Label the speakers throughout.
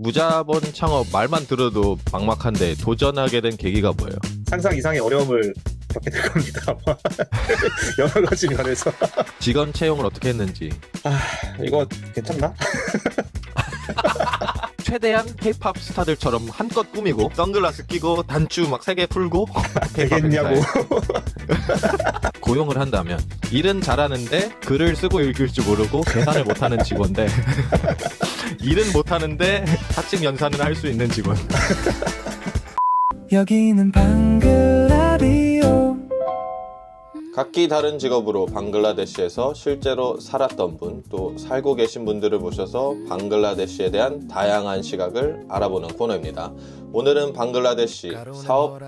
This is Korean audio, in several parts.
Speaker 1: 무자본 창업 말만 들어도 막막한데 도전하게 된 계기가 뭐예요?
Speaker 2: 상상 이상의 어려움을 겪게 될 겁니다. 아마. 여러 가지 면에서.
Speaker 1: 직원 채용을 어떻게 했는지.
Speaker 2: 이거 괜찮나?
Speaker 1: 최대한 K-팝 스타들처럼 한껏 꾸미고 선글라스 끼고 단추 막 3개 풀고
Speaker 2: 되겠냐고.
Speaker 1: 고용을 한다면 일은 잘하는데 글을 쓰고 읽을 줄 모르고 계산을 못하는 직원대 일은 못하는데 사직 연산은 할 수 있는 직원.
Speaker 3: 여기는 방글라디오.
Speaker 1: 각기 다른 직업으로 방글라데시에서 실제로 살았던 분, 또 살고 계신 분들을 모셔서 방글라데시에 대한 다양한 시각을 알아보는 코너입니다. 오늘은 방글라데시 사업,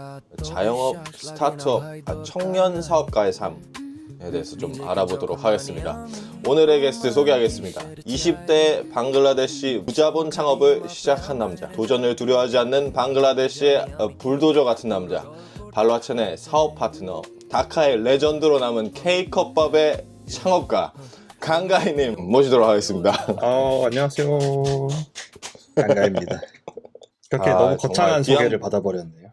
Speaker 1: 자영업, 스타트업, 청년 사업가의 삶에 대해서 좀 알아보도록 하겠습니다. 오늘의 게스트 소개하겠습니다. 20대 방글라데시 무자본 창업을 시작한 남자, 도전을 두려워하지 않는 방글라데시의 불도저 같은 남자, 발라첸의 사업 파트너, 다카의 레전드로 남은 K컵밥의 창업가 강가희님 모시도록 하겠습니다.
Speaker 2: 안녕하세요. 강가입니다. 그렇게 너무 거창한 소개를 받아버렸네요.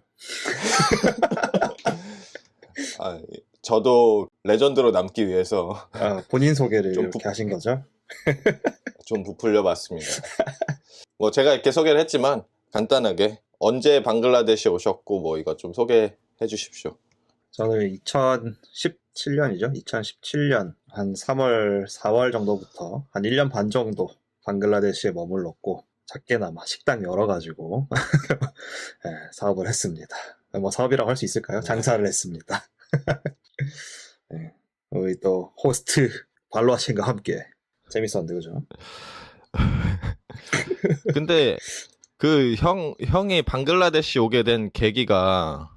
Speaker 1: 저도 레전드로 남기 위해서
Speaker 2: 본인 소개를 이렇게 하신 거죠?
Speaker 1: 좀 부풀려 봤습니다. 뭐 제가 이렇게 소개를 했지만 간단하게 언제 방글라데시에 오셨고 뭐 이거 좀 소개해 주십시오.
Speaker 2: 저는 2017년이죠. 2017년 한 3월, 4월 정도부터 한 1년 반 정도 방글라데시에 머물렀고 작게나마 식당 열어가지고 네, 사업을 했습니다. 뭐 사업이라고 할 수 있을까요? 장사를 했습니다. 네, 우리 또 호스트 발로아신과 함께 재밌었는데 그죠?
Speaker 1: 근데 그 형이 방글라데시 오게 된 계기가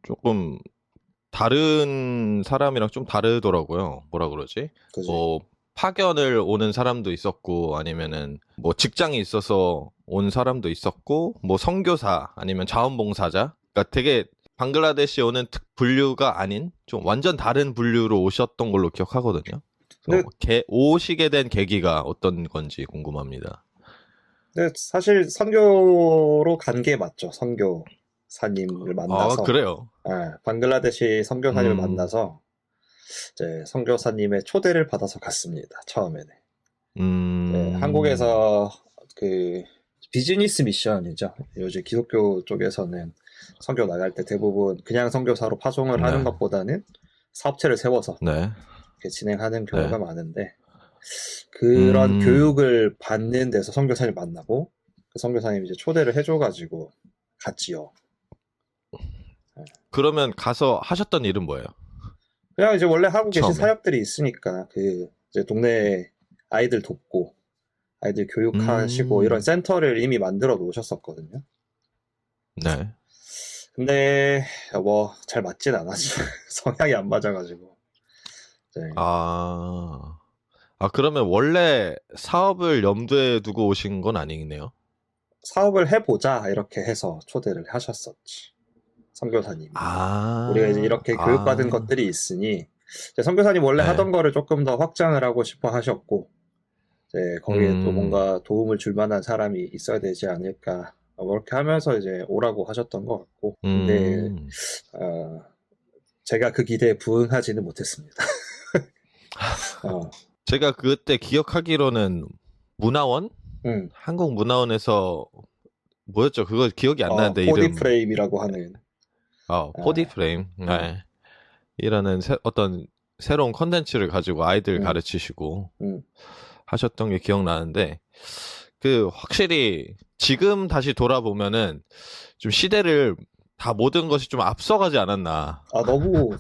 Speaker 1: 조금 다른 사람이랑 좀 다르더라고요. 뭐라 그러지?
Speaker 2: 그치?
Speaker 1: 뭐 파견을 오는 사람도 있었고 아니면은 뭐 직장이 있어서 온 사람도 있었고 뭐 선교사 아니면 자원봉사자, 그러니까 되게 방글라데시에 오는 분류가 아닌 좀 완전 다른 분류로 오셨던 걸로 기억하거든요. 오시게 된 계기가 어떤 건지 궁금합니다.
Speaker 2: 근데 사실 선교로 간 게 맞죠. 선교사님을 만나서.
Speaker 1: 그래요?
Speaker 2: 네, 방글라데시 선교사님을 만나서 이제 선교사님의 초대를 받아서 갔습니다. 처음에는. 네, 한국에서 그 비즈니스 미션이죠. 요즘 기독교 쪽에서는 선교 나갈 때 대부분 그냥 선교사로 파송을 하는 것보다는 사업체를 세워서 이렇게 진행하는 경우가 많은데 그런 교육을 받는 데서 선교사님 만나고 그 선교사님이 이제 초대를 해줘가지고 갔지요.
Speaker 1: 그러면 가서 하셨던 일은 뭐예요?
Speaker 2: 그냥 이제 원래 하고 계신
Speaker 1: 처음에.
Speaker 2: 사역들이 있으니까 그 이제 동네 아이들 돕고 아이들 교육하시고 이런 센터를 이미 만들어 놓으셨었거든요.
Speaker 1: 네.
Speaker 2: 근데 뭐 잘 맞진 않았죠. 성향이 안 맞아가지고. 네.
Speaker 1: 그러면 원래 사업을 염두에 두고 오신 건 아니네요?
Speaker 2: 사업을 해보자 이렇게 해서 초대를 하셨었지. 선교사님이. 우리가 이제 이렇게 교육받은 것들이 있으니 이제 선교사님 원래 하던 거를 조금 더 확장을 하고 싶어 하셨고 이제 거기에 또 뭔가 도움을 줄 만한 사람이 있어야 되지 않을까 그렇게 하면서 이제 오라고 하셨던 것 같고 근데 제가 그 기대에 부응하지는 못했습니다.
Speaker 1: 제가 그때 기억하기로는 문화원? 한국 문화원에서 뭐였죠? 그거 기억이 안 나는데 이름.
Speaker 2: 4D 프레임이라고 하는
Speaker 1: 4D 프레임. 네. 이라는 어떤 새로운 컨텐츠를 가지고 아이들 가르치시고 하셨던 게 기억나는데 그 확실히 지금 다시 돌아보면은 좀 시대를 다 모든 것이 좀 앞서가지 않았나.
Speaker 2: 너무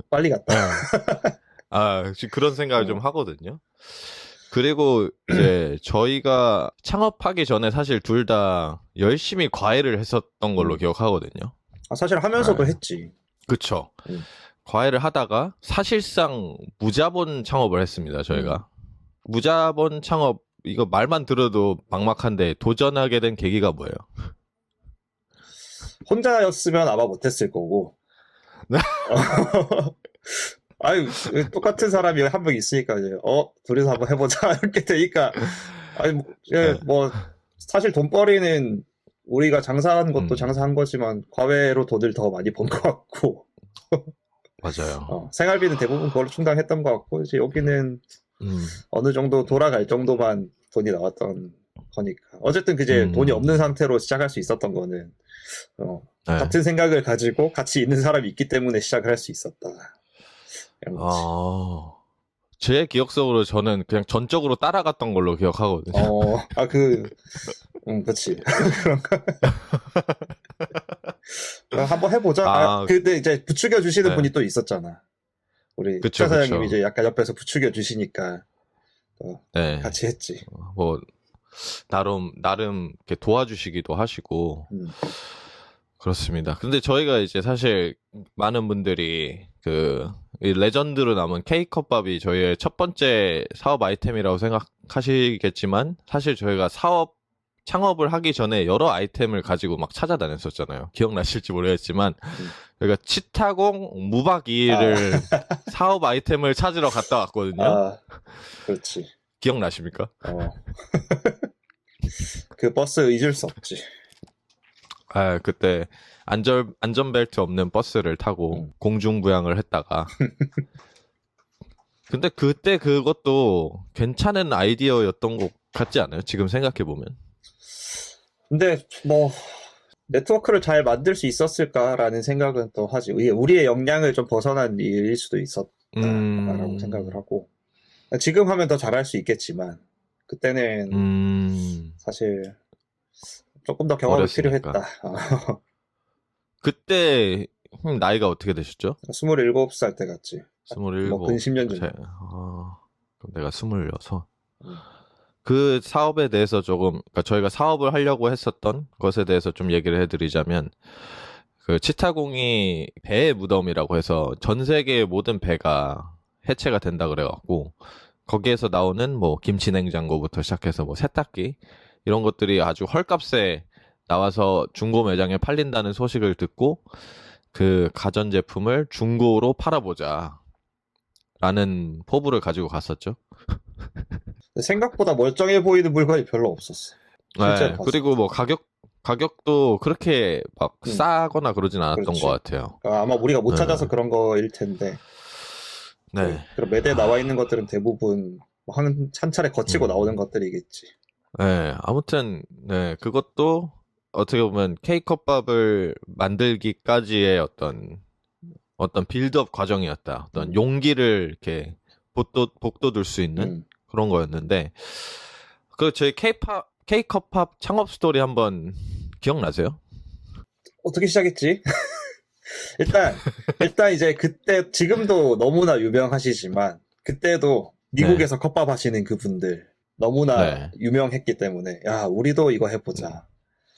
Speaker 2: 빨리 갔다.
Speaker 1: 지금 그런 생각을 좀 하거든요. 그리고 이제 저희가 창업하기 전에 사실 둘 다 열심히 과외를 했었던 걸로 기억하거든요.
Speaker 2: 사실 하면서도 했지.
Speaker 1: 그쵸. 과외를 하다가 사실상 무자본 창업을 했습니다, 저희가. 무자본 창업, 이거 말만 들어도 막막한데 도전하게 된 계기가 뭐예요?
Speaker 2: 혼자였으면 아마 못했을 거고. 아유, 똑같은 사람이 한 명 있으니까 이제 둘이서 한번 해보자 이렇게 되니까 뭐 사실 돈벌이는 우리가 장사한 것도
Speaker 1: 음.
Speaker 2: 장사한 거지만 과외로 돈을 더 많이 번 것 같고
Speaker 1: 맞아요.
Speaker 2: 생활비는 대부분 그걸로 충당했던 것 같고 이제 여기는
Speaker 1: 음.
Speaker 2: 어느 정도 돌아갈 정도만 돈이 나왔던 거니까 어쨌든 그제 돈이 없는 상태로 시작할 수 있었던 거는
Speaker 1: 네.
Speaker 2: 같은 생각을 가지고 같이 있는 사람이 있기 때문에 시작을 할 수 있었다. 이런 거지.
Speaker 1: 제 기억 속으로 저는 그냥 전적으로 따라갔던 걸로 기억하거든요.
Speaker 2: 그치. 그런가? 한번 해보자.
Speaker 1: 아,
Speaker 2: 근데 이제 부추겨 주시는
Speaker 1: 네.
Speaker 2: 분이 또 있었잖아. 우리
Speaker 1: 그쵸,
Speaker 2: 차 사장님이
Speaker 1: 그쵸.
Speaker 2: 이제 약간 옆에서 부추겨 주시니까
Speaker 1: 네.
Speaker 2: 같이 했지.
Speaker 1: 뭐 나름 이렇게 도와주시기도 하시고 그렇습니다. 근데 저희가 이제 사실 많은 분들이 이 레전드로 남은 K컵밥이 저희의 첫 번째 사업 아이템이라고 생각하시겠지만 사실 저희가 창업을 하기 전에 여러 아이템을 가지고 막 찾아다녔었잖아요. 기억나실지 모르겠지만 저희가 치타공 무박 2일을 사업 아이템을 찾으러 갔다 왔거든요.
Speaker 2: 그렇지.
Speaker 1: 기억나십니까?
Speaker 2: 그 버스 잊을 수 없지.
Speaker 1: 그때 안전벨트 없는 버스를 타고 공중부양을 했다가 근데 그때 그것도 괜찮은 아이디어였던 것 같지 않아요? 지금 생각해보면.
Speaker 2: 근데 뭐 네트워크를 잘 만들 수 있었을까라는 생각은 또 하지. 우리의 역량을 좀 벗어난 일일 수도 있었다라고 생각을 하고 지금 하면 더 잘할 수 있겠지만 그때는 사실 조금 더 경험이
Speaker 1: 어렸으니까.
Speaker 2: 필요했다.
Speaker 1: 그때 나이가 어떻게 되셨죠?
Speaker 2: 27살 때 갔지.
Speaker 1: 27.
Speaker 2: 뭐 근 10년 전.
Speaker 1: 그럼 내가 26. 그 사업에 대해서 그러니까 저희가 사업을 하려고 했었던 것에 대해서 좀 얘기를 해드리자면, 그 치타공이 배의 무덤이라고 해서 전 세계의 모든 배가 해체가 된다 그래갖고, 거기에서 나오는 뭐 김치 냉장고부터 시작해서 뭐 세탁기, 이런 것들이 아주 헐값에 나와서 중고 매장에 팔린다는 소식을 듣고, 그 가전제품을 중고로 팔아보자. 라는 포부를 가지고 갔었죠.
Speaker 2: 생각보다 멀쩡해 보이는 물건이 별로 없었어.
Speaker 1: 네, 그리고 뭐 가격도 그렇게 막 싸거나 그러진 않았던
Speaker 2: 그렇지.
Speaker 1: 것 같아요.
Speaker 2: 아마 우리가 못 찾아서 그런 거일 텐데.
Speaker 1: 네.
Speaker 2: 그럼 매대에 나와 있는 것들은 대부분 한 차례 거치고 나오는 것들이겠지.
Speaker 1: 네, 아무튼 네, 그것도 어떻게 보면 K컵밥을 만들기까지의 어떤 빌드업 과정이었다. 어떤 용기를 이렇게 복돋을 수 있는 그런 거였는데, 저희 K컵밥 창업 스토리 한번 기억나세요?
Speaker 2: 어떻게 시작했지? 일단 이제 그때 지금도 너무나 유명하시지만 그때도 미국에서 컵밥 하시는 그분들 너무나 유명했기 때문에 야 우리도 이거 해보자.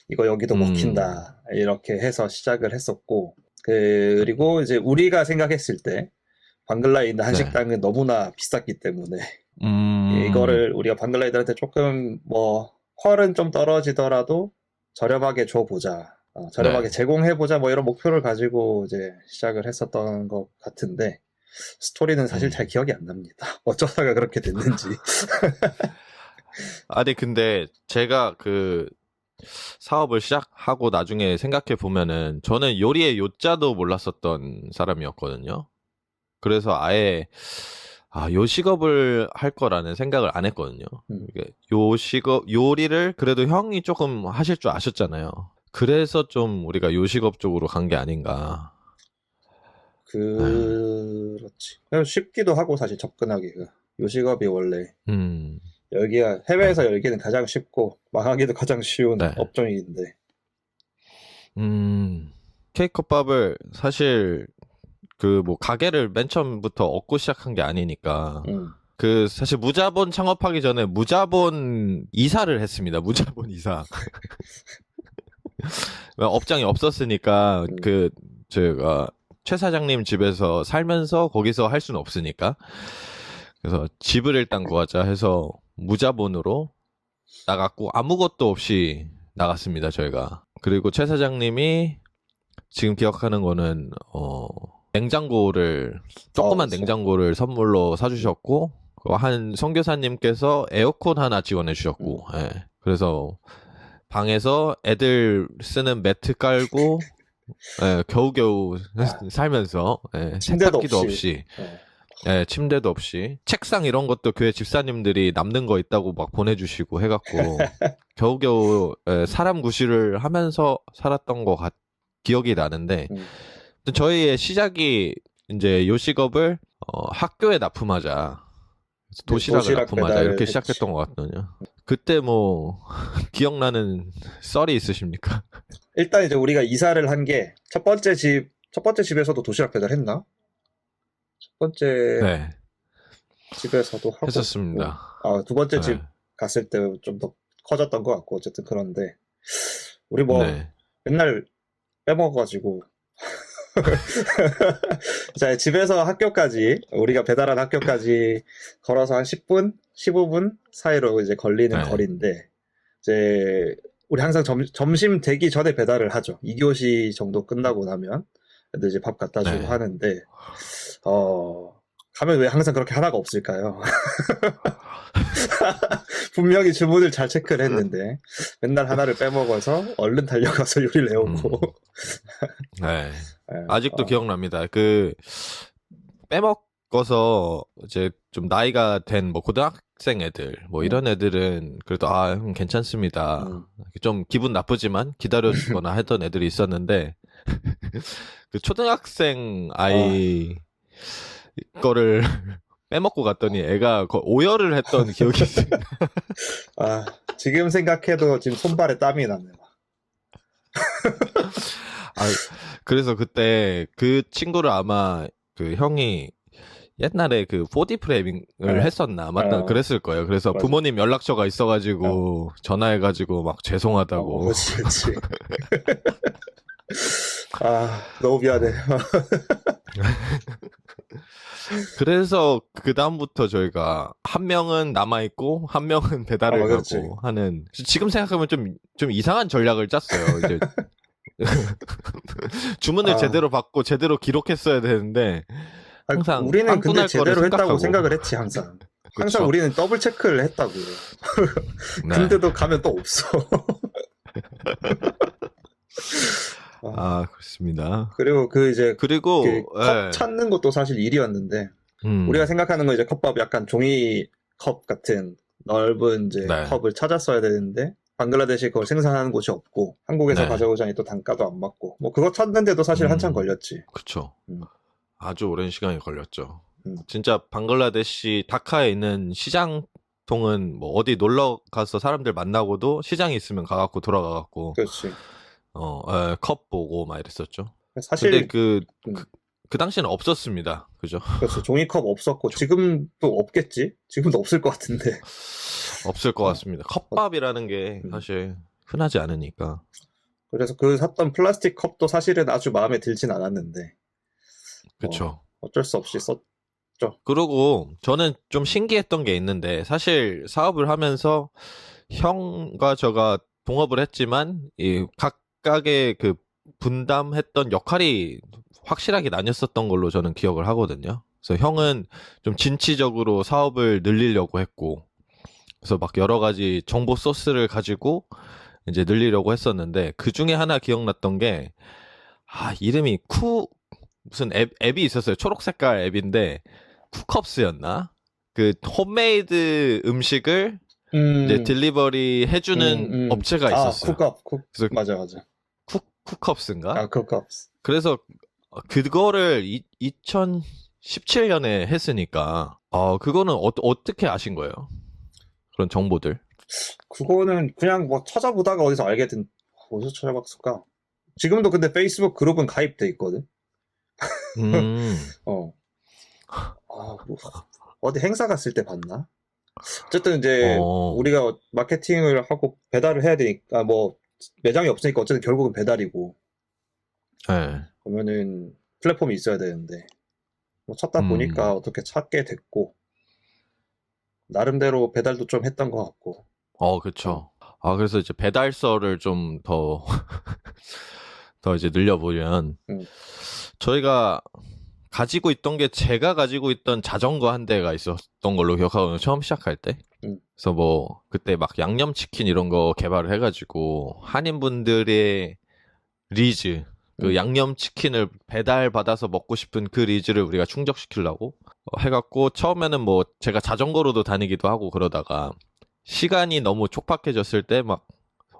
Speaker 2: 이거 여기도 먹힌다. 이렇게 해서 시작을 했었고 그리고 이제 우리가 생각했을 때 방글라에 있는 한식당은 너무나 비쌌기 때문에 이거를 우리가 방글라이들한테 조금 뭐 퀄은 좀 떨어지더라도 저렴하게 줘보자. 저렴하게 제공해보자 뭐 이런 목표를 가지고 이제 시작을 했었던 것 같은데 스토리는 사실 잘 기억이 안 납니다. 어쩌다가 그렇게 됐는지.
Speaker 1: 아니 근데 제가 그 사업을 시작하고 나중에 생각해 보면은 저는 요리의 요자도 몰랐었던 사람이었거든요. 그래서 아예 요식업을 할 거라는 생각을 안 했거든요. 요리를 그래도 형이 조금 하실 줄 아셨잖아요. 그래서 좀 우리가 요식업 쪽으로 간 게 아닌가.
Speaker 2: 그렇지. 쉽기도 하고 사실 접근하기가. 요식업이 원래 열기가 해외에서 열기는 가장 쉽고 망하기도 가장 쉬운 업종인데.
Speaker 1: K컵밥을 사실 그 뭐 가게를 맨 처음부터 얻고 시작한 게 아니니까 그 사실 무자본 창업하기 전에 무자본 이사를 했습니다. 무자본 이사. 업장이 없었으니까 제가 최 사장님 집에서 살면서 거기서 할 수는 없으니까 그래서 집을 일단 구하자 해서 무자본으로 나갔고 아무것도 없이 나갔습니다. 저희가. 그리고 최 사장님이 지금 기억하는 거는 조그만 냉장고를 선물로 사주셨고 한 선교사님께서 에어컨 하나 지원해 주셨고 그래서 방에서 애들 쓰는 매트 깔고 예, 겨우겨우 살면서 예,
Speaker 2: 침대도
Speaker 1: 세탁기도
Speaker 2: 없이.
Speaker 1: 없이
Speaker 2: 네.
Speaker 1: 예, 침대도 없이 책상 이런 것도 교회 집사님들이 남는 거 있다고 막 보내주시고 해갖고 겨우겨우 예, 사람 구실을 하면서 살았던 기억이 나는데
Speaker 2: 음.
Speaker 1: 저희의 시작이 이제 요식업을 학교에 납품하자 도시락을
Speaker 2: 도시락
Speaker 1: 납품하자
Speaker 2: 배달을
Speaker 1: 이렇게
Speaker 2: 했지.
Speaker 1: 시작했던 것 같거든요. 그때 뭐 기억나는 썰이 있으십니까?
Speaker 2: 일단 이제 우리가 이사를 한 게 첫 번째 집에서도 도시락 배달했나? 첫 번째
Speaker 1: 네,
Speaker 2: 집에서도 하고
Speaker 1: 했었습니다.
Speaker 2: 두 번째
Speaker 1: 네.
Speaker 2: 집 갔을 때 좀 더 커졌던 것 같고 어쨌든 그런데 우리 뭐
Speaker 1: 네.
Speaker 2: 맨날 빼먹어가지고 자, 집에서 학교까지 우리가 배달한 학교까지 걸어서 한 10분, 15분 사이로 이제 걸리는
Speaker 1: 네.
Speaker 2: 거리인데 이제 우리 항상 점심 되기 전에 배달을 하죠. 2교시 정도 끝나고 나면 애들 이제 밥 갖다 주고
Speaker 1: 네.
Speaker 2: 하는데 가면 왜 항상 그렇게 하나가 없을까요? 분명히 주문을 잘 체크를 했는데 맨날 하나를 빼먹어서 얼른 달려가서 요리를 해오고
Speaker 1: 네.
Speaker 2: 네.
Speaker 1: 아직도 기억납니다. 그 빼먹어서 이제 좀 나이가 된 뭐 고등학생 애들 뭐 이런 애들은 그래도 형 괜찮습니다. 좀 기분 나쁘지만 기다려주거나 했던 애들이 있었는데 그 초등학생 아이 거를 빼먹고 갔더니 애가 오열을 했던 기억이 있어요.
Speaker 2: 지금 생각해도 지금 손발에 땀이 나네요.
Speaker 1: 그래서 그때 그 친구를 아마 그 형이 옛날에 그 4D 프레밍을 했었나 맞다 그랬을 거예요. 그래서
Speaker 2: 맞아.
Speaker 1: 부모님 연락처가 있어가지고 전화해가지고 막 죄송하다고.
Speaker 2: 그렇지. 너무 미안해.
Speaker 1: 그래서 그 다음부터 저희가 한 명은 남아 있고 한 명은 배달을
Speaker 2: 그렇지.
Speaker 1: 가고 하는. 지금 생각하면 좀 이상한 전략을 짰어요. 이제 주문을 제대로 받고 제대로 기록했어야 되는데 항상
Speaker 2: 우리는 근데
Speaker 1: 빵꾸날
Speaker 2: 제대로
Speaker 1: 거를
Speaker 2: 했다고
Speaker 1: 생각하고.
Speaker 2: 생각을 했지 항상.
Speaker 1: 그쵸.
Speaker 2: 우리는 더블 체크를 했다고요.
Speaker 1: 네.
Speaker 2: 근데도 가면 또 없어.
Speaker 1: 그렇습니다.
Speaker 2: 그리고
Speaker 1: 그리고
Speaker 2: 컵 찾는 것도 사실 일이었는데 우리가 생각하는 건 이제 컵밥 약간 종이컵 같은 넓은 이제 컵을 찾았어야 되는데 방글라데시 그걸 생산하는 곳이 없고 한국에서 가져오자니 또 단가도 안 맞고 뭐 그거 찾는데도 사실 한참 걸렸지.
Speaker 1: 그쵸. 아주 오랜 시간이 걸렸죠. 진짜 방글라데시 다카에 있는 시장통은 뭐 어디 놀러 가서 사람들 만나고도 시장이 있으면 가갖고 돌아가갖고
Speaker 2: 그렇지.
Speaker 1: 컵 보고 막 이랬었죠.
Speaker 2: 사실
Speaker 1: 근데 그 당시에는 없었습니다. 그죠?
Speaker 2: 그렇죠. 종이컵 없었고 지금도 없겠지? 지금도 없을 것 같은데.
Speaker 1: 없을 것 같습니다. 컵밥이라는 게 사실 흔하지 않으니까.
Speaker 2: 그래서 그 샀던 플라스틱 컵도 사실은 아주 마음에 들진 않았는데.
Speaker 1: 그쵸.
Speaker 2: 어쩔 수 없이 썼죠.
Speaker 1: 그리고 저는 좀 신기했던 게 있는데 사실 사업을 하면서 형과 저가 동업을 했지만 이 각각의 그 분담했던 역할이 확실하게 나뉘었었던 걸로 저는 기억을 하거든요. 그래서 형은 좀 진취적으로 사업을 늘리려고 했고 그래서 막 여러 가지 정보 소스를 가지고 이제 늘리려고 했었는데 그 중에 하나 기억났던 게 이름이 무슨 앱이 있었어요. 초록 색깔 앱인데 쿠컵스였나? 그 홈메이드 음식을 이제 딜리버리 해주는 업체가 있었어요.
Speaker 2: 그래서 맞아.
Speaker 1: 쿠컵스인가?
Speaker 2: 쿠컵스.
Speaker 1: 그래서 그거를 2017년에 했으니까 그거는 어떻게 아신 거예요? 그런 정보들?
Speaker 2: 그거는 그냥 뭐 찾아보다가 어디서 찾아봤을까? 지금도 근데 페이스북 그룹은 가입돼 있거든. 어디 행사 갔을 때 봤나? 어쨌든 이제 우리가 마케팅을 하고 배달을 해야 되니까 뭐 매장이 없으니까 어쨌든 결국은 배달이고.
Speaker 1: 네.
Speaker 2: 그러면은 플랫폼이 있어야 되는데 뭐 찾다 보니까 어떻게 찾게 됐고 나름대로 배달도 좀 했던 것 같고.
Speaker 1: 그렇죠. 그래서 이제 배달서를 좀 더 이제 늘려보면 저희가 가지고 있던 게 제가 가지고 있던 자전거 한 대가 있었던 걸로 기억하거든요. 처음 시작할 때. 그래서 뭐 그때 막 양념치킨 이런 거 개발을 해가지고 한인분들의 리즈, 그 양념치킨을 배달받아서 먹고 싶은 그 리즈를 우리가 충족시키려고 해갖고 처음에는 뭐 제가 자전거로도 다니기도 하고 그러다가 시간이 너무 촉박해졌을 때 막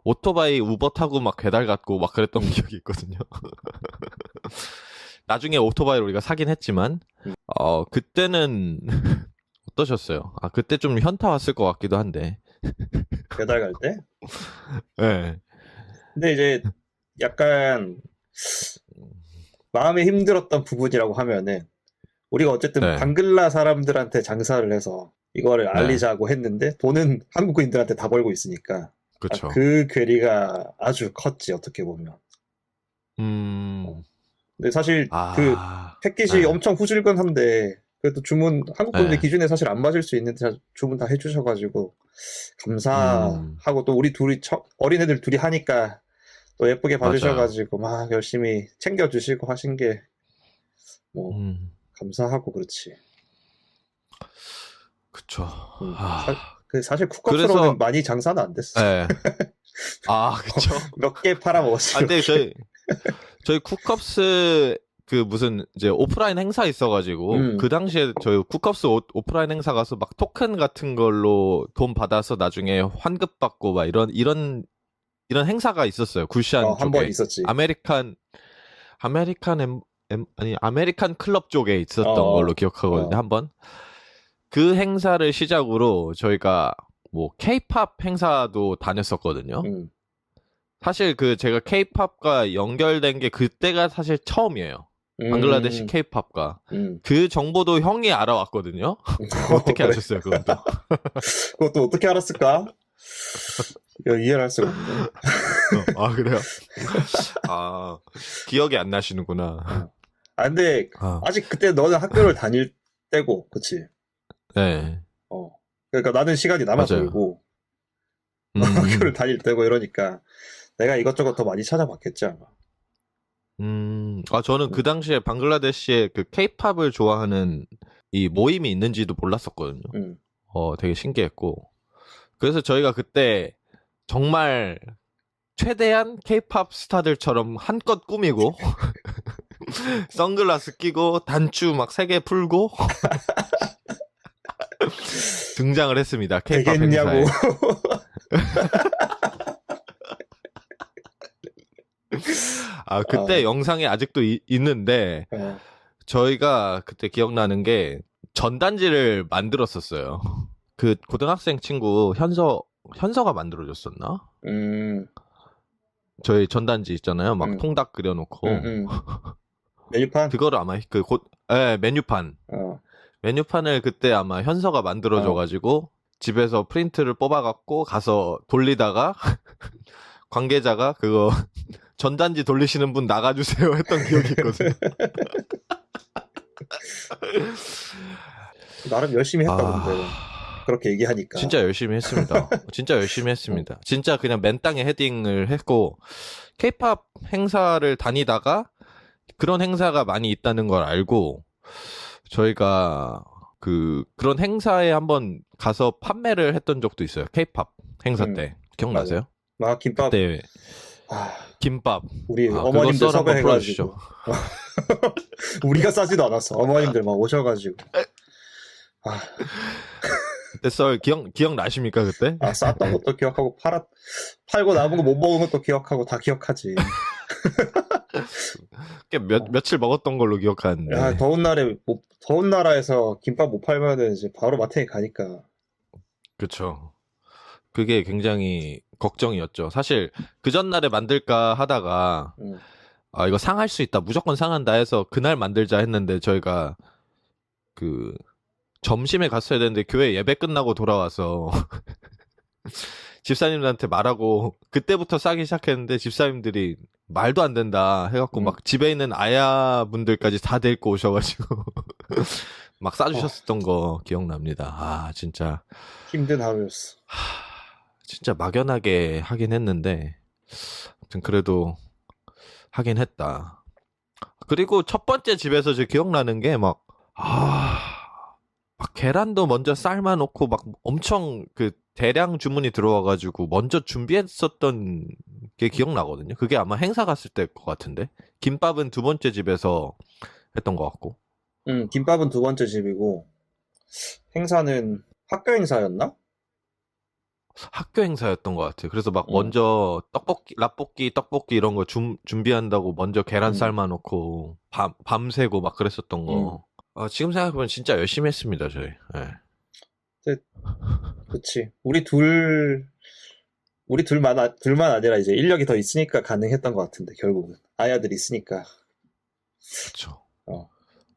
Speaker 1: 오토바이 우버 타고 막 배달 갔고 막 그랬던 기억이 있거든요. 나중에 오토바이를 우리가 사긴 했지만 그때는 어떠셨어요? 아 그때 좀 현타 왔을 것 같기도 한데.
Speaker 2: 배달 갈 때?
Speaker 1: 네.
Speaker 2: 근데 이제 약간 마음이 힘들었던 부분이라고 하면은 우리가 어쨌든
Speaker 1: 네.
Speaker 2: 방글라 사람들한테 장사를 해서 이거를
Speaker 1: 네.
Speaker 2: 알리자고 했는데 돈은 한국인들한테 다 벌고 있으니까
Speaker 1: 그쵸.
Speaker 2: 그 괴리가 아주 컸지 어떻게 보면. 근데 사실 그 패키지
Speaker 1: 네.
Speaker 2: 엄청 후질근한데 그래도 주문 한국 분들
Speaker 1: 네.
Speaker 2: 기준에 사실 안 맞을 수 있는데 주문 다 해주셔가지고 감사하고 또 우리 둘이 어린애들 둘이 하니까 또 예쁘게 봐주셔가지고 막 열심히 챙겨주시고 하신 게 뭐 감사하고 그렇지.
Speaker 1: 그쵸.
Speaker 2: 사실 쿡업스로는
Speaker 1: 그래서
Speaker 2: 많이 장사는 안 됐어.
Speaker 1: 네. 그쵸.
Speaker 2: 몇 개 팔아먹었어.
Speaker 1: 근데 저희 쿡컵스 그 무슨 이제 오프라인 행사 있어가지고 그 당시에 저희 쿡컵스 오프라인 행사 가서 막 토큰 같은 걸로 돈 받아서 나중에 환급 받고 막 이런 행사가 있었어요. 굴시안 쪽에.
Speaker 2: 한 번 있었지.
Speaker 1: 아메리칸 클럽 쪽에 있었던 걸로 기억하거든요. 한번. 그 행사를 시작으로 저희가 뭐 K-팝 행사도 다녔었거든요. 사실 제가 K-팝과 연결된 게 그때가 사실 처음이에요. 방글라데시 K-팝과. 그 정보도 형이 알아왔거든요. 어떻게 아셨어요, 그것도?
Speaker 2: 그것도 어떻게 알았을까? 이해를 할 수가 없네.
Speaker 1: 그래요? 기억이 안 나시는구나.
Speaker 2: 근데 아직 그때 너는 학교를 다닐 때고, 그치?
Speaker 1: 네.
Speaker 2: 그러니까 나는 시간이 남아서 놀고 학교를 다닐 때고 이러니까 내가 이것저것 더 많이 찾아봤겠지 아마.
Speaker 1: 저는 그 당시에 방글라데시에 그 K-팝을 좋아하는 이 모임이 있는지도 몰랐었거든요. 되게 신기했고. 그래서 저희가 그때 정말 최대한 K-팝 스타들처럼 한껏 꾸미고 선글라스 끼고 단추 막 3개 풀고 등장을 했습니다. K-팝
Speaker 2: 되겠냐고.
Speaker 1: 행사에. 그때 영상이 아직도 있는데 저희가 그때 기억나는 게 전단지를 만들었었어요. 그 고등학생 친구 현서가 만들어줬었나? 저희 전단지 있잖아요. 막 통닭 그려놓고
Speaker 2: 메뉴판?
Speaker 1: 그거를 아마 메뉴판. 메뉴판을 그때 아마 현서가 만들어줘가지고 집에서 프린트를 뽑아갖고 가서 돌리다가 관계자가 그거 전단지 돌리시는 분 나가주세요 했던 기억이 있거든요.
Speaker 2: 나름 열심히 했다 근데 그렇게 얘기하니까.
Speaker 1: 진짜 열심히 했습니다. 진짜 열심히 했습니다. 진짜 그냥 맨 땅에 헤딩을 했고 K-팝 행사를 다니다가 그런 행사가 많이 있다는 걸 알고 저희가 그런 행사에 한번 가서 판매를 했던 적도 있어요. K-팝 행사 때. 기억나세요?
Speaker 2: 김밥.
Speaker 1: 네. 김밥.
Speaker 2: 우리 어머님들 섭외해가지고. 우리가 싸지도 않았어. 어머님들 막 오셔가지고.
Speaker 1: 그때 기억나십니까 그때?
Speaker 2: 쌌던 것도 기억하고 팔고 남은 거 못 먹은 것도 기억하고 다 기억하지.
Speaker 1: 며칠 먹었던 걸로 기억하는데.
Speaker 2: 더운 나라에서 김밥 못 팔면은 이제 바로 마트에 가니까.
Speaker 1: 그쵸. 그게 굉장히 걱정이었죠. 사실 그 전날에 만들까 하다가 이거 상할 수 있다. 무조건 상한다 해서 그날 만들자 했는데 저희가 점심에 갔어야 되는데 교회 예배 끝나고 돌아와서 집사님들한테 말하고 그때부터 싸기 시작했는데 집사님들이 말도 안 된다 해갖고 막 집에 있는 아야분들까지 다 데리고 오셔가지고 막 싸주셨었던 거 기억납니다. 진짜
Speaker 2: 힘든 하루였어.
Speaker 1: 진짜 막연하게 하긴 했는데 아무튼 그래도 하긴 했다. 그리고 첫 번째 집에서 저 기억나는 게 막 막 계란도 먼저 삶아놓고 막 엄청 그 대량 주문이 들어와가지고 먼저 준비했었던 게 기억나거든요. 그게 아마 행사 갔을 때일 것 같은데. 김밥은 두 번째 집에서 했던 것 같고.
Speaker 2: 김밥은 두 번째 집이고, 행사는 학교 행사였나?
Speaker 1: 학교 행사였던 것 같아요. 그래서 막
Speaker 2: 어.
Speaker 1: 먼저 떡볶이 이런 거 준비한다고 먼저 계란
Speaker 2: 음.
Speaker 1: 삶아놓고 밤새고 막 그랬었던 거. 지금 생각해보면 진짜 열심히 했습니다, 저희. 네.
Speaker 2: 그치. 둘만 아니라 이제 인력이 더 있으니까 가능했던 것 같은데, 결국은. 아야들이 있으니까.
Speaker 1: 그쵸.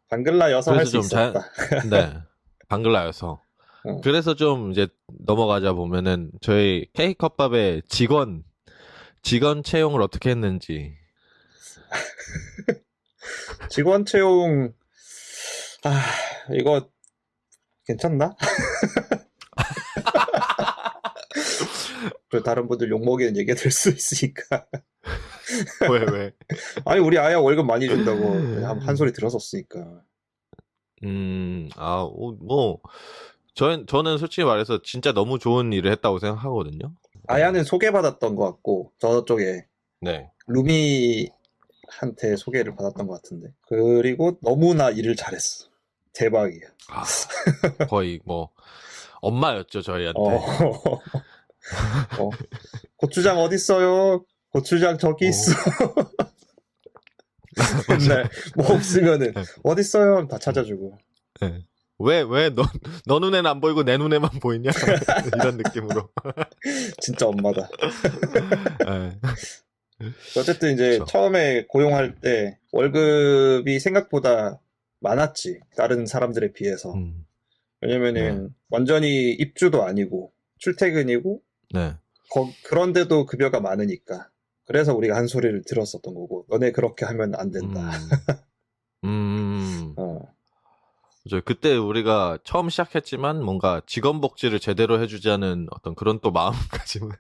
Speaker 2: 방글라여서 할 수
Speaker 1: 그래서 좀
Speaker 2: 있었다.
Speaker 1: 네. 방글라여서. 그래서 좀 이제 넘어가자 보면은 저희 K컵밥의 직원 채용을 어떻게 했는지.
Speaker 2: 직원 채용, 이거 괜찮나? 그 다른 분들 욕먹이는 얘기가 될 수 있으니까.
Speaker 1: 왜?
Speaker 2: 아니, 우리 아야 월급 많이 준다고 한 소리 들었었으니까.
Speaker 1: 뭐, 저는 솔직히 말해서 진짜 너무 좋은 일을 했다고 생각하거든요.
Speaker 2: 아야는 소개받았던 것 같고, 저쪽에
Speaker 1: 네.
Speaker 2: 루미한테 소개를 받았던 것 같은데. 그리고 너무나 일을 잘했어. 대박이야.
Speaker 1: 거의 뭐, 엄마였죠, 저희한테.
Speaker 2: 고추장 어딨어요? 고추장 저기 있어. 맨날 뭐 없으면은 어딨어요? 다 찾아주고.
Speaker 1: 네. 왜 너 눈에는 안 보이고 내 눈에만 보이냐? 이런 느낌으로.
Speaker 2: 진짜 엄마다.
Speaker 1: 네.
Speaker 2: 어쨌든 이제
Speaker 1: 그쵸.
Speaker 2: 처음에 고용할 때 월급이 생각보다 많았지. 다른 사람들에 비해서. 왜냐면은 완전히 입주도 아니고 출퇴근이고
Speaker 1: 네.
Speaker 2: 그런데도 급여가 많으니까. 그래서 우리가 한 소리를 들었었던 거고. 너네 그렇게 하면 안 된다.
Speaker 1: 그때 우리가 처음 시작했지만 뭔가 직원 복지를 제대로 해주자는 어떤 그런 또 마음가짐은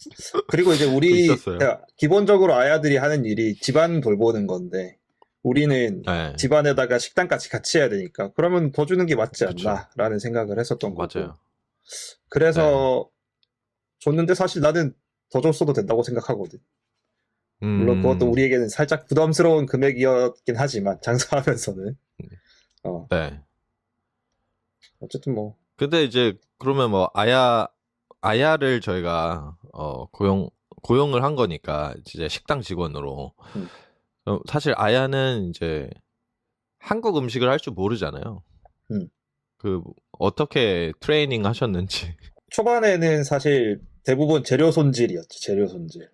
Speaker 2: 그리고 이제 우리
Speaker 1: 있었어요.
Speaker 2: 기본적으로 아야들이 하는 일이 집안 돌보는 건데 우리는
Speaker 1: 네.
Speaker 2: 집안에다가 식당까지 같이 해야 되니까 그러면 더 주는 게 맞지
Speaker 1: 그쵸.
Speaker 2: 않나라는 생각을 했었던 거고.
Speaker 1: 맞아요.
Speaker 2: 그래서 줬는데 사실 나는 더 줬어도 된다고 생각하거든. 물론 그것도 우리에게는 살짝 부담스러운 금액이었긴 하지만 장사하면서는.
Speaker 1: 네.
Speaker 2: 어쨌든 뭐.
Speaker 1: 근데 이제 그러면 뭐 아야를 저희가 고용을 한 거니까 이제 식당 직원으로. 사실 아야는 이제 한국 음식을 할 줄 모르잖아요. 그 어떻게 트레이닝 하셨는지.
Speaker 2: 초반에는 사실 대부분 재료 손질이었죠. 재료 손질.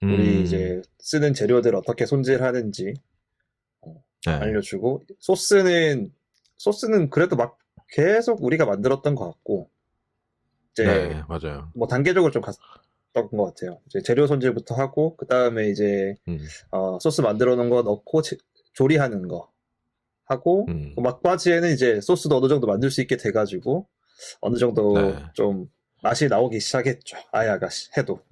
Speaker 2: 우리 이제 쓰는 재료들 어떻게 손질하는지
Speaker 1: 네.
Speaker 2: 알려주고 소스는 그래도 막 계속 우리가 만들었던 것 같고 이제
Speaker 1: 네, 맞아요.
Speaker 2: 뭐 단계적으로 좀 갔던 것 같아요. 이제 재료 손질부터 하고 그 다음에 이제 소스 만들어 놓은 거 넣고 조리하는 거 하고 그 막바지에는 이제 소스도 어느 정도 만들 수 있게 돼가지고 어느 정도 좀 맛이 나오기 시작했죠. 아야가 해도.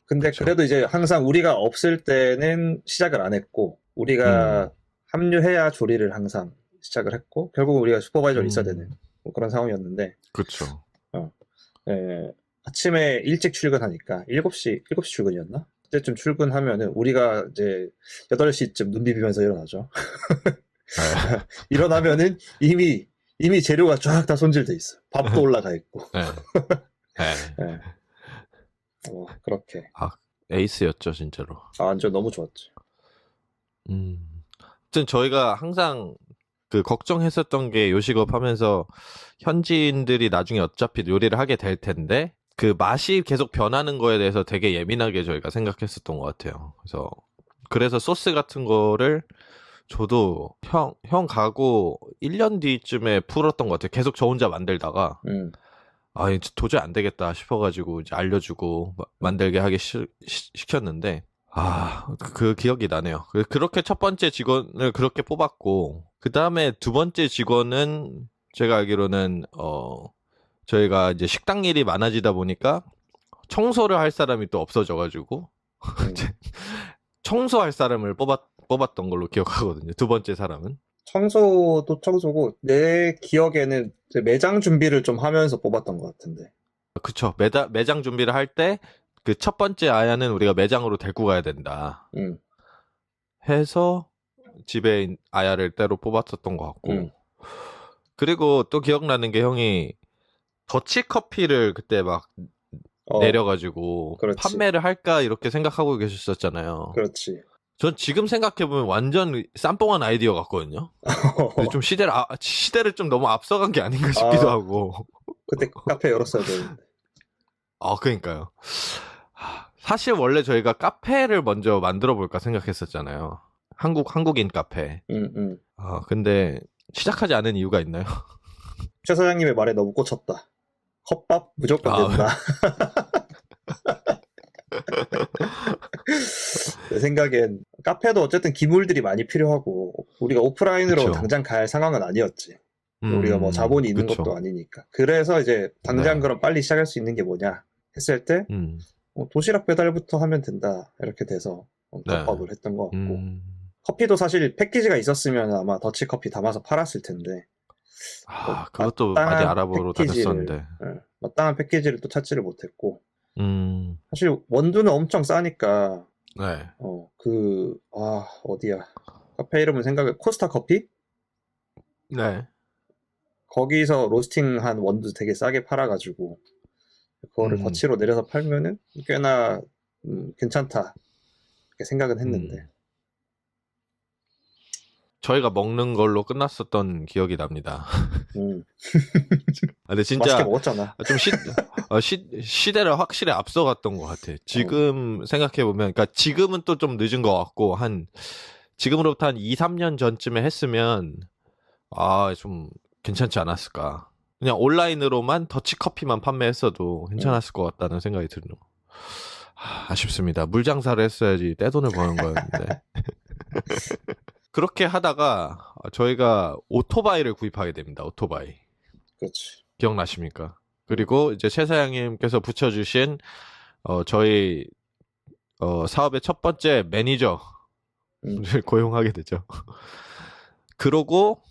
Speaker 2: 근데
Speaker 1: 그쵸.
Speaker 2: 그래도 이제 항상 우리가 없을 때는 시작을 안 했고 우리가 합류해야 조리를 항상 시작을 했고 결국 우리가 슈퍼바이저로 있어야 되는 뭐 그런 상황이었는데
Speaker 1: 그렇죠.
Speaker 2: 아침에 일찍 출근하니까 7시 출근이었나? 그때쯤 출근하면은 우리가 이제 8시쯤 눈 비비면서 일어나죠. 일어나면은 이미 재료가 쫙 다 손질돼 있어. 밥도 올라가 있고.
Speaker 1: 네.
Speaker 2: 그렇게.
Speaker 1: 에이스였죠, 진짜로.
Speaker 2: 완전 너무 좋았지.
Speaker 1: 아무튼 저희가 항상 그 걱정했었던 게 요식업 하면서 현지인들이 나중에 어차피 요리를 하게 될 텐데 그 맛이 계속 변하는 거에 대해서 되게 예민하게 저희가 생각했었던 것 같아요. 그래서 소스 같은 거를 저도 형 가고 1년 뒤쯤에 풀었던 것 같아요. 계속 저 혼자 만들다가 이제 도저히 안 되겠다 싶어가지고 이제 알려주고 만들게 하기 시켰는데 그 기억이 나네요. 그렇게 첫 번째 직원을 그렇게 뽑았고 그 다음에 두 번째 직원은 제가 알기로는 저희가 이제 식당 일이 많아지다 보니까 청소를 할 사람이 또 없어져가지고 청소할 사람을 뽑았던 걸로 기억하거든요. 두 번째 사람은.
Speaker 2: 청소도 청소고 내 기억에는 이제 매장 준비를 좀 하면서 뽑았던 것 같은데.
Speaker 1: 그쵸. 매장 준비를 할 때 그 첫 번째 아야는 우리가 매장으로 데리고 가야 된다.
Speaker 2: 응,
Speaker 1: 해서 집에 아야를 때로 뽑았었던 것 같고.
Speaker 2: 응.
Speaker 1: 그리고 또 기억나는 게 형이 더치커피를 그때 막 내려가지고
Speaker 2: 그렇지.
Speaker 1: 판매를 할까 이렇게 생각하고 계셨었잖아요.
Speaker 2: 그렇지.
Speaker 1: 전 지금 생각해보면 완전 쌈뽕한 아이디어 같거든요. 근데 좀 시대를 좀 너무 앞서간 게 아닌가 싶기도 하고.
Speaker 2: 그때 카페 열었어야 되는데.
Speaker 1: 그러니까요. 사실 원래 저희가 카페를 먼저 만들어 볼까 생각했었잖아요. 한국인 카페.
Speaker 2: 응.
Speaker 1: 근데 시작하지 않은 이유가 있나요?
Speaker 2: 최 사장님의 말에 너무 꽂혔다. 컵밥 무조건 된다. 내 생각엔 카페도 어쨌든 기물들이 많이 필요하고 우리가 오프라인으로
Speaker 1: 그쵸.
Speaker 2: 당장 갈 상황은 아니었지. 우리가 뭐 자본이 있는
Speaker 1: 그쵸.
Speaker 2: 것도 아니니까. 그래서 이제 당장
Speaker 1: 네.
Speaker 2: 그럼 빨리 시작할 수 있는 게 뭐냐 했을 때 도시락 배달부터 하면 된다 이렇게 돼서 컵밥을 했던 것 같고 커피도 사실 패키지가 있었으면 아마 더치커피 담아서 팔았을 텐데
Speaker 1: 그것도
Speaker 2: 마땅한
Speaker 1: 많이 알아보러 다녔었는데.
Speaker 2: 마땅한 패키지를 또 찾지를 못했고 사실 원두는 엄청 싸니까
Speaker 1: 네.
Speaker 2: 어디야 카페 이름은 코스타 커피?
Speaker 1: 네.
Speaker 2: 거기서 로스팅한 원두 되게 싸게 팔아가지고 그거를 더치로 내려서 팔면은 꽤나 괜찮다 이렇게 생각은 했는데
Speaker 1: 저희가 먹는 걸로 끝났었던 기억이 납니다. 근데 진짜
Speaker 2: 맛있게 먹었잖아.
Speaker 1: 좀 시대를 확실히 앞서갔던 것 같아. 지금 생각해보면, 그러니까 지금은 또 좀 늦은 것 같고, 지금으로부터 한 2, 3년 전쯤에 했으면, 좀 괜찮지 않았을까. 그냥 온라인으로만 더치커피만 판매했어도 괜찮았을 것 같다는 생각이 드는. 아쉽습니다. 물장사를 했어야지 떼돈을 버는 거였는데. 그렇게 하다가 저희가 오토바이를 구입하게 됩니다. 오토바이.
Speaker 2: 그렇지.
Speaker 1: 기억나십니까? 그리고 이제 최 사장님께서 붙여주신 저희 사업의 첫 번째 매니저를 고용하게 되죠. 그러고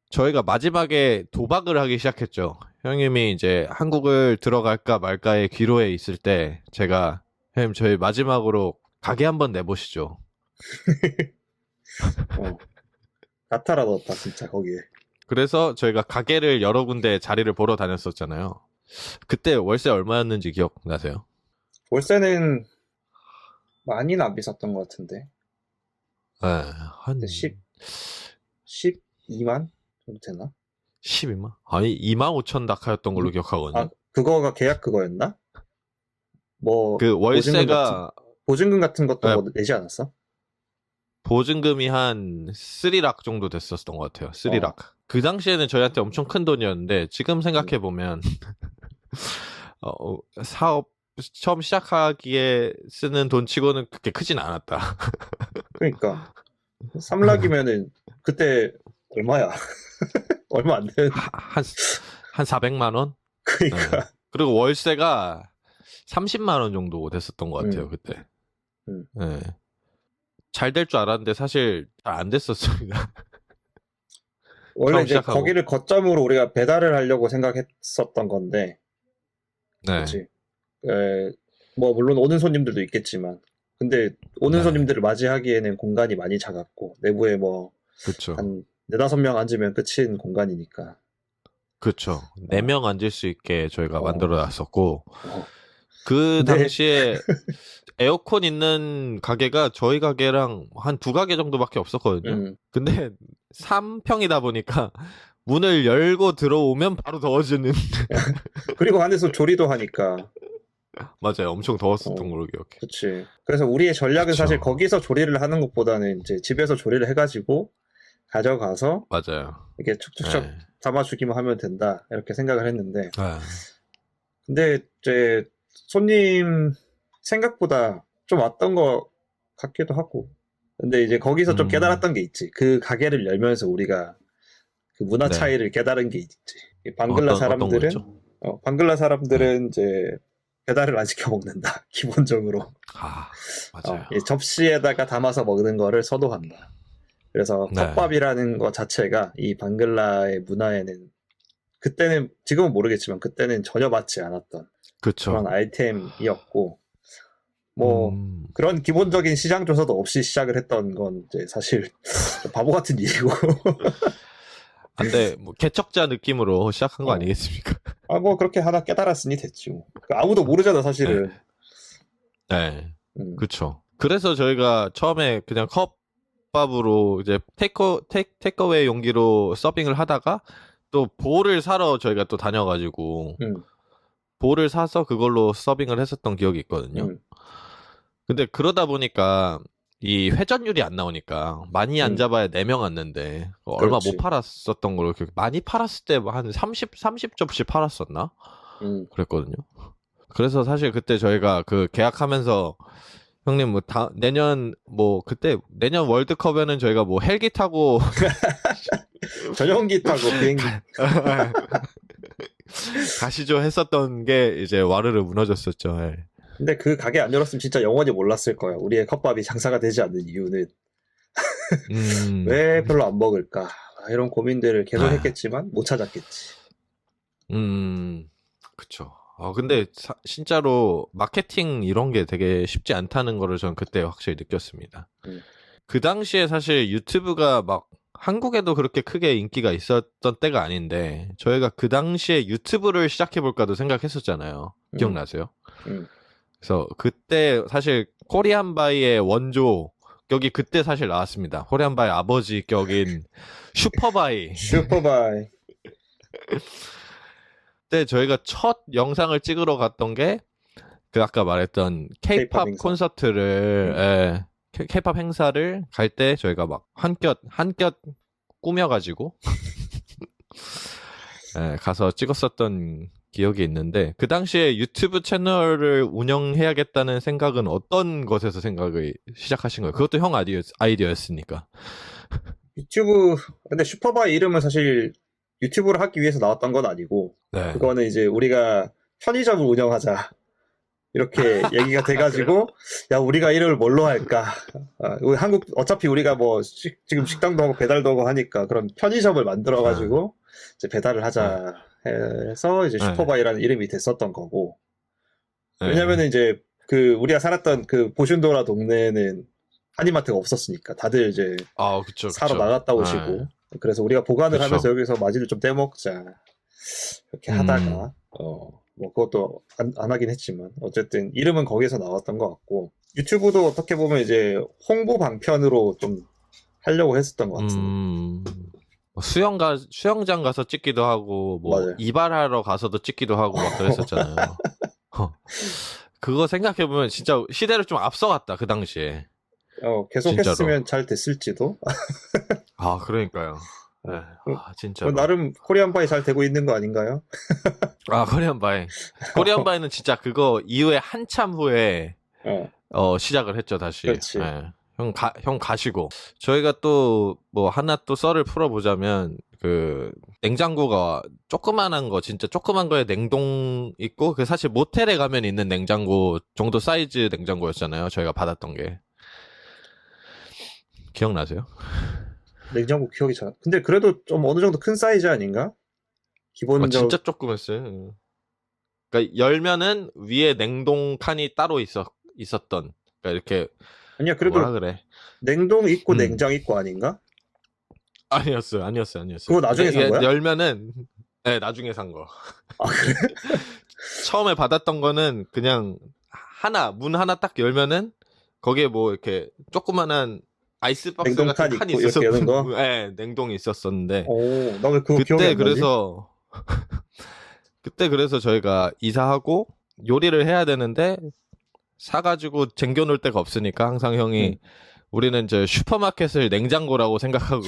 Speaker 1: 저희가 마지막에 도박을 하기 시작했죠. 형님이 이제 한국을 들어갈까 말까의 기로에 있을 때 제가 형님 저희 마지막으로 가게 한번 내보시죠.
Speaker 2: 가타라 넣었다 진짜 거기에.
Speaker 1: 그래서 저희가 가게를 여러 군데 자리를 보러 다녔었잖아요. 그때 월세 얼마였는지 기억나세요?
Speaker 2: 월세는 많이는 안 비쌌던 것 같은데.
Speaker 1: 네, 한
Speaker 2: 12만 정도 되나?
Speaker 1: 12만? 아니 25,000 다카였던 걸로 기억하거든요.
Speaker 2: 그거가 계약 그거였나? 뭐
Speaker 1: 그 월세가
Speaker 2: 보증금 같은 것도
Speaker 1: 네.
Speaker 2: 뭐 내지 않았어?
Speaker 1: 보증금이 한 3락 정도 됐었던 것 같아요. 3락. 그 당시에는 저희한테 엄청 큰 돈이었는데 지금 생각해보면 사업 처음 시작하기에 쓰는 돈 치고는 그렇게 크진 않았다.
Speaker 2: 그러니까 3락이면은 그때 얼마야? 얼마 안 되는.
Speaker 1: 한 400만 원?
Speaker 2: 그러니까.
Speaker 1: 네. 그리고 월세가 30만 원 정도 됐었던 것 같아요. 그때. 네. 잘 될 줄 알았는데 사실 잘 안 됐었습니다.
Speaker 2: 원래 이제
Speaker 1: 시작하고.
Speaker 2: 거기를 거점으로 우리가 배달을 하려고 생각했었던 건데,
Speaker 1: 네.
Speaker 2: 그렇지. 뭐 물론 오는 손님들도 있겠지만, 근데 오는
Speaker 1: 네.
Speaker 2: 손님들을 맞이하기에는 공간이 많이 작았고 내부에 뭐
Speaker 1: 그렇죠.
Speaker 2: 한 4-5명 앉으면 끝인 공간이니까.
Speaker 1: 그렇죠. 4명 앉을 수 있게 저희가 만들어놨었고 그
Speaker 2: 근데...
Speaker 1: 당시에 에어컨 있는 가게가 저희 가게랑 한 2가게 정도밖에 없었거든요. 근데 3평이다 보니까 문을 열고 들어오면 바로 더워지는.
Speaker 2: 그리고 안에서 조리도 하니까.
Speaker 1: 맞아요. 엄청 더웠었던 걸로 기억해.
Speaker 2: 그렇지. 그래서 우리의 전략은 사실 거기서 조리를 하는 것보다는 이제 집에서 조리를 해가지고 가져가서
Speaker 1: 맞아요.
Speaker 2: 이렇게 촉촉촉 담아주기만 하면 된다 이렇게 생각을 했는데.
Speaker 1: 네.
Speaker 2: 근데 이제 손님 생각보다 좀 왔던 것 같기도 하고. 근데 이제 거기서 좀 깨달았던 게 있지. 그 가게를 열면서 우리가 그 문화 차이를 깨달은 게 있지. 방글라 사람들은 방글라 사람들은 이제 배달을 안 시켜 먹는다. 기본적으로.
Speaker 1: 맞아요.
Speaker 2: 접시에다가 담아서 먹는 거를 선호한다. 그래서
Speaker 1: 네.
Speaker 2: 컵밥이라는 것 자체가 이 방글라의 문화에는 그때는 지금은 모르겠지만 그때는 전혀 맞지 않았던
Speaker 1: 그쵸.
Speaker 2: 그런 아이템이었고 뭐 그런 기본적인 시장 조사도 없이 시작을 했던 건 이제 사실 바보 같은 일이고
Speaker 1: 근데 뭐 개척자 느낌으로 시작한 거 아니겠습니까?
Speaker 2: 뭐 그렇게 하나 깨달았으니 됐지 뭐. 아무도 모르잖아 사실은.
Speaker 1: 네. 그쵸. 그래서 저희가 처음에 그냥 컵밥으로 이제 테이크어웨이 용기로 서빙을 하다가 또 볼을 사러 저희가 또 다녀가지고 볼을 사서 그걸로 서빙을 했었던 기억이 있거든요. 근데 그러다 보니까 이 회전율이 안 나오니까 많이 안 잡아야 4명 왔는데 얼마
Speaker 2: 그렇지.
Speaker 1: 못 팔았었던 걸로 많이 팔았을 때 한 30접시 팔았었나? 그랬거든요. 그래서 사실 그때 저희가 그 계약하면서 형님 뭐 내년 뭐 그때 내년 월드컵에는 저희가 뭐 헬기 타고
Speaker 2: 전용기 타고 비행기
Speaker 1: 가시죠 했었던 게 이제 와르르 무너졌었죠. 예.
Speaker 2: 근데 그 가게 안 열었으면 진짜 영원히 몰랐을 거야. 우리의 컵밥이 장사가 되지 않는 이유는 왜 별로 안 먹을까 이런 고민들을 계속 했겠지만 못 찾았겠지.
Speaker 1: 그쵸. 근데 진짜로 마케팅 이런 게 되게 쉽지 않다는 거를 저는 그때 확실히 느꼈습니다. 그 당시에 사실 유튜브가 막 한국에도 그렇게 크게 인기가 있었던 때가 아닌데 저희가 그 당시에 유튜브를 시작해볼까도 생각했었잖아요. 기억나세요? 그래서 그때 사실 코리안 바이의 원조 격이 그때 사실 나왔습니다. 코리안 바이 아버지 격인 슈퍼바이.
Speaker 2: 슈퍼바이.
Speaker 1: 그때 저희가 첫 영상을 찍으러 갔던 게 그 아까 말했던 K-팝 콘서트를 K-팝 행사를 갈 때 저희가 막 한껏 꾸며가지고 가서 찍었었던 기억이 있는데 그 당시에 유튜브 채널을 운영해야겠다는 생각은 어떤 것에서 생각을 시작하신 거예요? 그것도 형 아이디어였으니까.
Speaker 2: 유튜브 근데 슈퍼바이 이름은 사실 유튜브를 하기 위해서 나왔던 건 아니고 그거는 이제 우리가 편의점을 운영하자 이렇게 얘기가 돼가지고 야 우리가 이름을 뭘로 할까? 우리 한국 어차피 우리가 뭐 지금 식당도 하고 배달도 하고 하니까 그런 편의점을 만들어가지고 이제 배달을 하자 해서 이제 슈퍼바이라는 이름이 됐었던 거고. 왜냐면은 이제 그 우리가 살았던 그 보슌도라 동네는 한인마트가 없었으니까 다들 이제
Speaker 1: 그쵸.
Speaker 2: 사러 나갔다 오시고 그래서 우리가 보관을 하면서 여기서 마진을 좀 떼먹자 이렇게 하다가 뭐 그것도 안 하긴 했지만 어쨌든 이름은 거기서 나왔던 것 같고 유튜브도 어떻게 보면 이제 홍보 방편으로 좀 하려고 했었던 것 같습니다.
Speaker 1: 수영장 가서 찍기도 하고 뭐
Speaker 2: 맞아요.
Speaker 1: 이발하러 가서도 찍기도 하고 막 그랬었잖아요. 그거 생각해보면 진짜 시대를 좀 앞서갔다 그 당시에.
Speaker 2: 계속
Speaker 1: 진짜로.
Speaker 2: 했으면 잘 됐을지도.
Speaker 1: 그러니까요. 네. 진짜.
Speaker 2: 나름 코리안 바이 잘 되고 있는 거 아닌가요?
Speaker 1: 코리안 바이. 코리안 바이는 진짜 그거 이후에 한참 후에 시작을 했죠 다시.
Speaker 2: 그렇지.
Speaker 1: 네. 형 가시고 저희가 또 뭐 하나 또 썰을 풀어보자면 그 냉장고가 조그만한 거 진짜 조그만 거에 냉동 있고 그 사실 모텔에 가면 있는 냉장고 정도 사이즈 냉장고였잖아요. 저희가 받았던 게 기억나세요?
Speaker 2: 냉장고 기억이 잘. 근데 그래도 좀 어느 정도 큰 사이즈 아닌가? 기본적으로.
Speaker 1: 진짜 조그맸어요. 그러니까 열면은 위에 냉동 칸이 따로 있었던. 그러니까 이렇게
Speaker 2: 아니야 그래도
Speaker 1: 뭐라 그래?
Speaker 2: 냉동 있고 냉장 있고 아닌가?
Speaker 1: 아니었어요.
Speaker 2: 그거 나중에 산 거야?
Speaker 1: 열면은 나중에 산 거.
Speaker 2: 그래?
Speaker 1: 처음에 받았던 거는 그냥 문 하나 딱 열면은 거기에 뭐 이렇게 조그만한 아이스박스 같은 칸이 있었던
Speaker 2: 거?
Speaker 1: 네, 냉동이 있었었는데.
Speaker 2: 나 왜 그거 기억이 안 나지?
Speaker 1: 그때 그래서 저희가 이사하고 요리를 해야 되는데 사가지고 쟁겨놓을 데가 없으니까 항상 형이 우리는 이제 슈퍼마켓을 냉장고라고 생각하고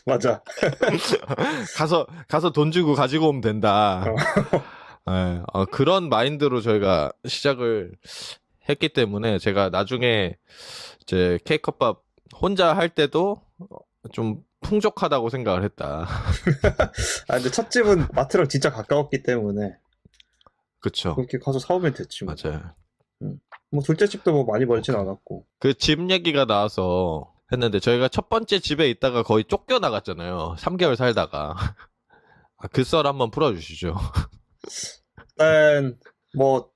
Speaker 2: 맞아.
Speaker 1: 가서 돈 주고 가지고 오면 된다. 그런 마인드로 저희가 시작을 했기 때문에 제가 나중에 이제 케이크컵밥 혼자 할 때도 좀 풍족하다고 생각을 했다.
Speaker 2: 근데 첫 집은 마트랑 진짜 가까웠기 때문에
Speaker 1: 그쵸.
Speaker 2: 그렇게 가서 사오면 됐지 뭐.
Speaker 1: 맞아요.
Speaker 2: 뭐 둘째 집도 뭐 많이 멀진 않았고.
Speaker 1: 그 집 얘기가 나와서 했는데 저희가 첫 번째 집에 있다가 거의 쫓겨나갔잖아요. 3개월 살다가. 그 썰 한번 풀어주시죠.
Speaker 2: 일단 뭐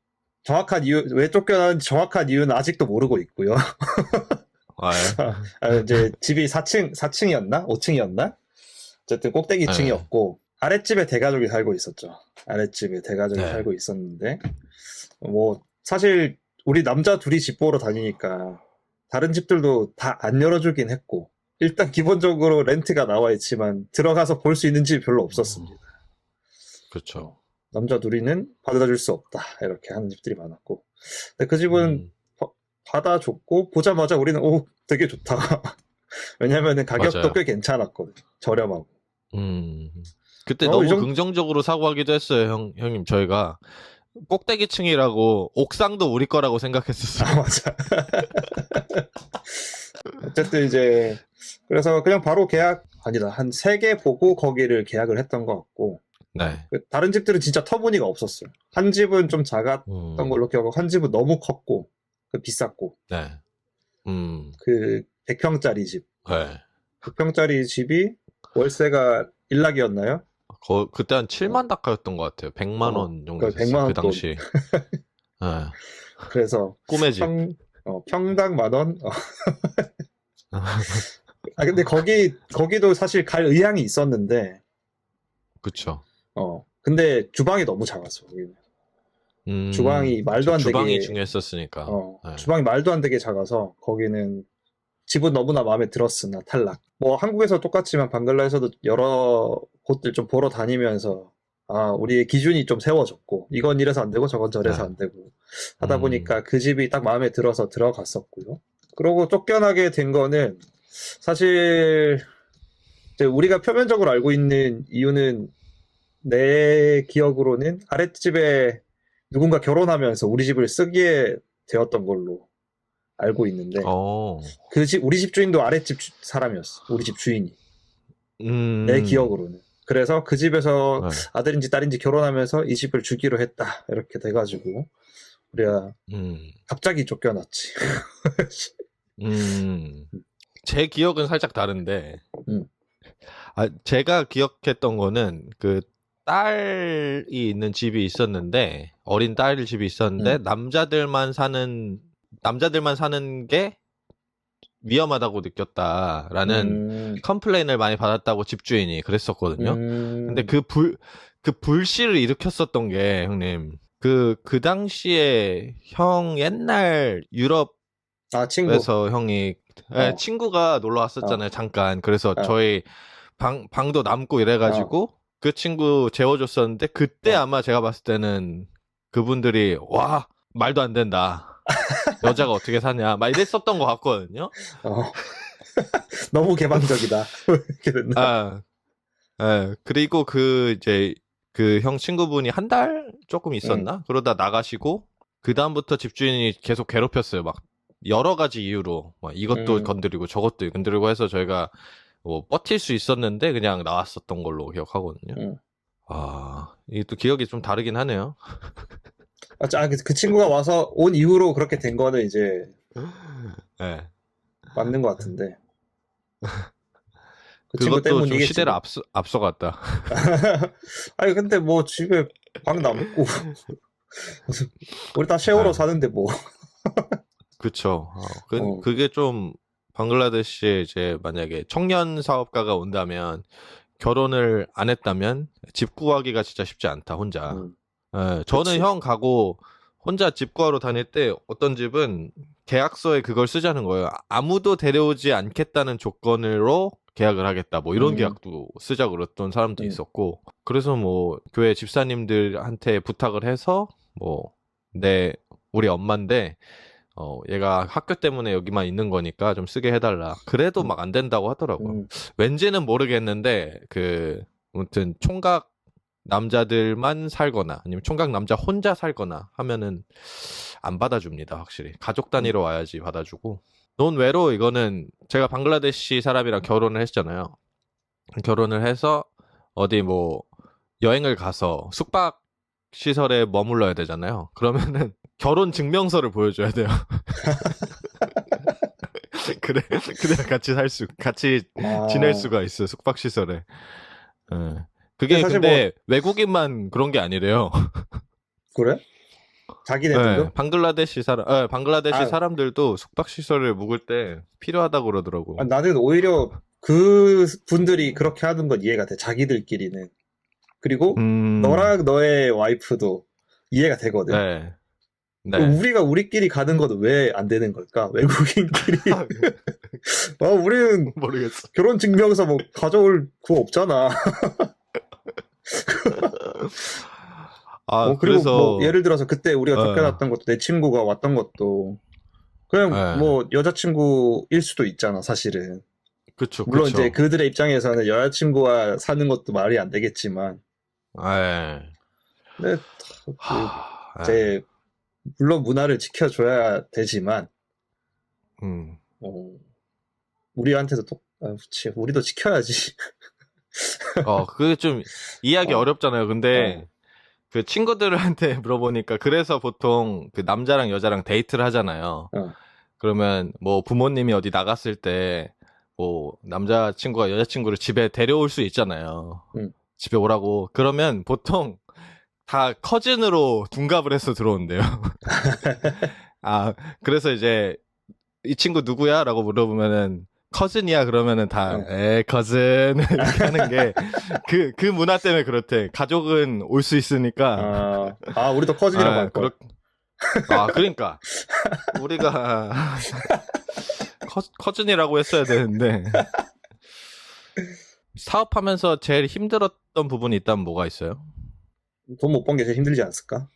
Speaker 2: 정확한 이유 왜 쫓겨나는지 정확한 이유는 아직도 모르고 있고요.
Speaker 1: 아, 예.
Speaker 2: 이제 집이 4층이었나? 5층이었나? 어쨌든 꼭대기
Speaker 1: 네.
Speaker 2: 층이었고 아랫집에 대가족이 살고 있었죠. 아랫집에 대가족이
Speaker 1: 네.
Speaker 2: 살고 있었는데 뭐 사실 우리 남자 둘이 집 보러 다니니까 다른 집들도 다 안 열어주긴 했고 일단 기본적으로 렌트가 나와 있지만 들어가서 볼 수 있는 집이 별로 없었습니다.
Speaker 1: 그렇죠.
Speaker 2: 남자 둘이는 받아줄 수 없다 이렇게 하는 집들이 많았고 근데 그 집은 받아줬고 보자마자 우리는 오 되게 좋다. 왜냐면은 가격도
Speaker 1: 맞아요.
Speaker 2: 꽤 괜찮았거든. 저렴하고.
Speaker 1: 그때
Speaker 2: 이
Speaker 1: 너무
Speaker 2: 정도-
Speaker 1: 긍정적으로 사고하기도 했어요, 형님. 저희가 꼭대기층이라고 옥상도 우리 거라고 생각했었어요.
Speaker 2: 아 맞아. 어쨌든 이제 그래서 그냥 바로 계약 아니다 한 3개 보고 거기를 계약을 했던 것 같고
Speaker 1: 네.
Speaker 2: 다른 집들은 진짜 터무니가 없었어요. 한 집은 좀 작았던 걸로 기억하고 한 집은 너무 컸고 비쌌고
Speaker 1: 네.
Speaker 2: 그 100평짜리 집
Speaker 1: 네.
Speaker 2: 100평짜리 집이 월세가 1락이었나요?
Speaker 1: 그때 한 7만 다카였던 것 같아요. 100만 원 정도
Speaker 2: 그러니까 100만
Speaker 1: 됐어요.
Speaker 2: 원
Speaker 1: 그 당시. 네.
Speaker 2: 그래서
Speaker 1: 꿈의 집.
Speaker 2: 평당 10,000원? 근데 거기도 사실 갈 의향이 있었는데,
Speaker 1: 그쵸.
Speaker 2: 근데 주방이 너무 작았어, 거기는. 주방이 말도 안 되게.
Speaker 1: 주방이 중요했었으니까. 네.
Speaker 2: 주방이 말도 안 되게 작아서, 거기는 집은 너무나 마음에 들었으나 탈락. 뭐, 한국에서 똑같지만 방글라에서도 여러 곳들 좀 보러 다니면서, 우리의 기준이 좀 세워졌고, 이건 이래서 안 되고, 저건 저래서
Speaker 1: 네.
Speaker 2: 안 되고, 하다 보니까 그 집이 딱 마음에 들어서 들어갔었고요. 그러고 쫓겨나게 된 거는, 사실, 이제 우리가 표면적으로 알고 있는 이유는, 내 기억으로는 아랫집에 누군가 결혼하면서 우리 집을 쓰게 되었던 걸로 알고 있는데, 우리 집 주인도 아랫집 사람이었어. 우리 집 주인이. 내 기억으로는. 그래서 그 집에서 아들인지 딸인지 결혼하면서 이 집을 주기로 했다. 이렇게 돼가지고, 우리가 갑자기 쫓겨났지.
Speaker 1: 제 기억은 살짝 다른데, 제가 기억했던 거는 그 딸이 있는 집이 있었는데, 어린 딸 집이 있었는데, 남자들만 사는 게 위험하다고 느꼈다라는 컴플레인을 많이 받았다고 집주인이 그랬었거든요. 근데 그 불씨를 일으켰었던 게, 형님, 그 당시에 형 옛날 유럽에서 형이 친구가 놀러 왔었잖아요, 잠깐. 그래서 저희 방도 남고 이래가지고 그 친구 재워줬었는데, 그때 아마 제가 봤을 때는 그분들이 와, 말도 안 된다. 여자가 어떻게 사냐 막 이랬었던 것 같거든요.
Speaker 2: 너무 개방적이다. 이렇게 됐나?
Speaker 1: 그리고 이제 그 형 친구분이 한 달 조금 있었나? 그러다 나가시고, 그 다음부터 집주인이 계속 괴롭혔어요. 막 여러 가지 이유로 막 이것도 건드리고 저것도 건드리고 해서 저희가 뭐 버틸 수 있었는데 그냥 나왔었던 걸로 기억하거든요. 이게 또 기억이 좀 다르긴 하네요.
Speaker 2: 그 친구가 와서 온 이후로 그렇게 된 거는 이제 맞는 것 같은데. 그 친구
Speaker 1: 그것도 좀
Speaker 2: 때문이겠지.
Speaker 1: 시대를 앞서갔다.
Speaker 2: 아니 근데 뭐 집에 방 남고 우리 다 쉐어로 사는데 뭐.
Speaker 1: 그쵸. 그게 좀 방글라데시에 이제 만약에 청년 사업가가 온다면, 결혼을 안 했다면 집 구하기가 진짜 쉽지 않다, 혼자. 저는
Speaker 2: 그치.
Speaker 1: 형 가고 혼자 집 구하러 다닐 때 어떤 집은 계약서에 그걸 쓰자는 거예요. 아무도 데려오지 않겠다는 조건으로 계약을 하겠다. 뭐 이런 계약도 쓰자 그랬던 사람도 있었고, 그래서 뭐 교회 집사님들한테 부탁을 해서 뭐 우리 엄마인데 얘가 학교 때문에 여기만 있는 거니까 좀 쓰게 해달라. 그래도 막 안 된다고 하더라고요. 왠지는 모르겠는데 아무튼 총각 남자들만 살거나 아니면 총각 남자 혼자 살거나 하면은 안 받아줍니다. 확실히 가족 단위로 와야지 받아주고. 논외로 이거는 제가 방글라데시 사람이랑 결혼을 했잖아요. 결혼을 해서 어디 뭐 여행을 가서 숙박 시설에 머물러야 되잖아요. 그러면은 결혼 증명서를 보여줘야 돼요. 그래 그래야 같이
Speaker 2: 아,
Speaker 1: 지낼 수가 있어 숙박 시설에. 그게
Speaker 2: 사실
Speaker 1: 근데 외국인만 그런 게 아니래요.
Speaker 2: 그래? 자기네들도?
Speaker 1: 네, 방글라데시
Speaker 2: 아,
Speaker 1: 사람들도 숙박 시설을 묵을 때 필요하다고 그러더라고.
Speaker 2: 나는 오히려 그 분들이 그렇게 하는 건 이해가 돼. 자기들끼리는. 그리고 너랑 너의 와이프도 이해가 되거든.
Speaker 1: 네,
Speaker 2: 그럼
Speaker 1: 네.
Speaker 2: 우리가 우리끼리 가는 건 왜 안 되는 걸까? 외국인끼리. 우리는
Speaker 1: 모르겠어.
Speaker 2: 결혼 증명서 뭐 가져올 그거 없잖아. 그리고
Speaker 1: 그래서
Speaker 2: 뭐 예를 들어서 그때 우리가
Speaker 1: 네.
Speaker 2: 쫓겨났던 것도 내 친구가 왔던 것도 그냥
Speaker 1: 네.
Speaker 2: 뭐 여자친구일 수도 있잖아, 사실은.
Speaker 1: 그쵸,
Speaker 2: 물론
Speaker 1: 그쵸.
Speaker 2: 이제 그들의 입장에서는 여자친구와 사는 것도 말이 안 되겠지만.
Speaker 1: 네.
Speaker 2: 근데
Speaker 1: 하,
Speaker 2: 이제 물론 문화를 지켜줘야 되지만 우리한테도 그치, 우리도 지켜야지.
Speaker 1: 그게 좀 이해하기 어렵잖아요. 근데 그 친구들한테 물어보니까 그래서 보통 그 남자랑 여자랑 데이트를 하잖아요. 그러면 뭐 부모님이 어디 나갔을 때 뭐 남자친구가 여자친구를 집에 데려올 수 있잖아요. 집에 오라고. 그러면 보통 다 커즌으로 둔갑을 해서 들어온대요. 그래서 이제 이 친구 누구야? 라고 물어보면은 커즌이야 그러면은 다 커즌 이렇게 하는 게 그 문화 때문에 그렇대. 가족은 올 수 있으니까.
Speaker 2: 우리도 커즌이라고 할 거야.
Speaker 1: 그러니까 우리가 커즌이라고 했어야 되는데. 사업하면서 제일 힘들었던 부분이 있다면 뭐가 있어요?
Speaker 2: 돈 못 번 게 제일 힘들지 않았을까?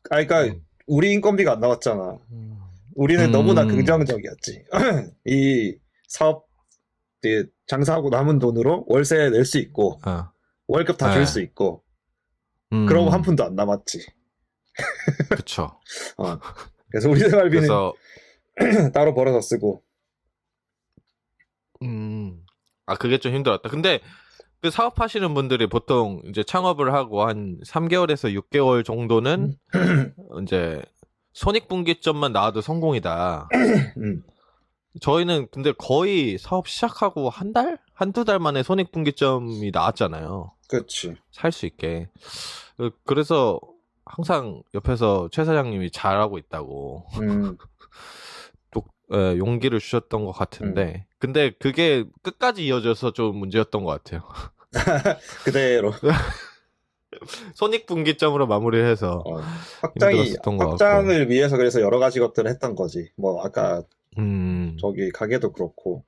Speaker 2: 그러니까 우리 인건비가 안 나왔잖아. 우리는 너무나 긍정적이었지. 이 사업 장사하고 남은 돈으로 월세 낼 수 있고 월급 다 줄 수 있고 그러고 한 푼도 안 남았지.
Speaker 1: 그쵸.
Speaker 2: 그래서 우리 생활비는 따로 벌어서 쓰고.
Speaker 1: 그게 좀 힘들었다. 근데 그 사업하시는 분들이 보통 이제 창업을 하고 한 3개월에서 6개월 정도는 이제 손익분기점만 나와도 성공이다. 저희는 근데 거의 사업 시작하고 한 달? 한두 달 만에 손익분기점이 나왔잖아요.
Speaker 2: 그렇지.
Speaker 1: 살 수 있게. 그래서 항상 옆에서 최 사장님이 잘하고 있다고 또 용기를 주셨던 것 같은데 근데 그게 끝까지 이어져서 좀 문제였던 것 같아요.
Speaker 2: 그대로
Speaker 1: 손익분기점으로 마무리해서
Speaker 2: 확장을 위해서 그래서 여러 가지 것들을 했던 거지. 뭐 아까 저기 가게도 그렇고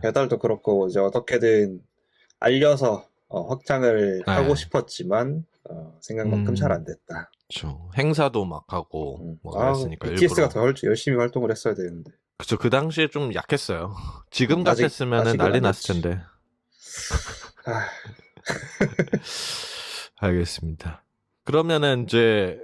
Speaker 2: 배달도 그렇고 이제 어떻게든 알려서 확장을 하고 싶었지만 생각만큼 잘 안 됐다.
Speaker 1: 그렇죠. 행사도 막 하고 뭐 그랬으니까
Speaker 2: BTS가 더 열심히 활동을 했어야 되는데.
Speaker 1: 그쵸. 그 당시에 좀 약했어요. 지금 같았으면 난리 났을 텐데. 알겠습니다. 그러면은 이제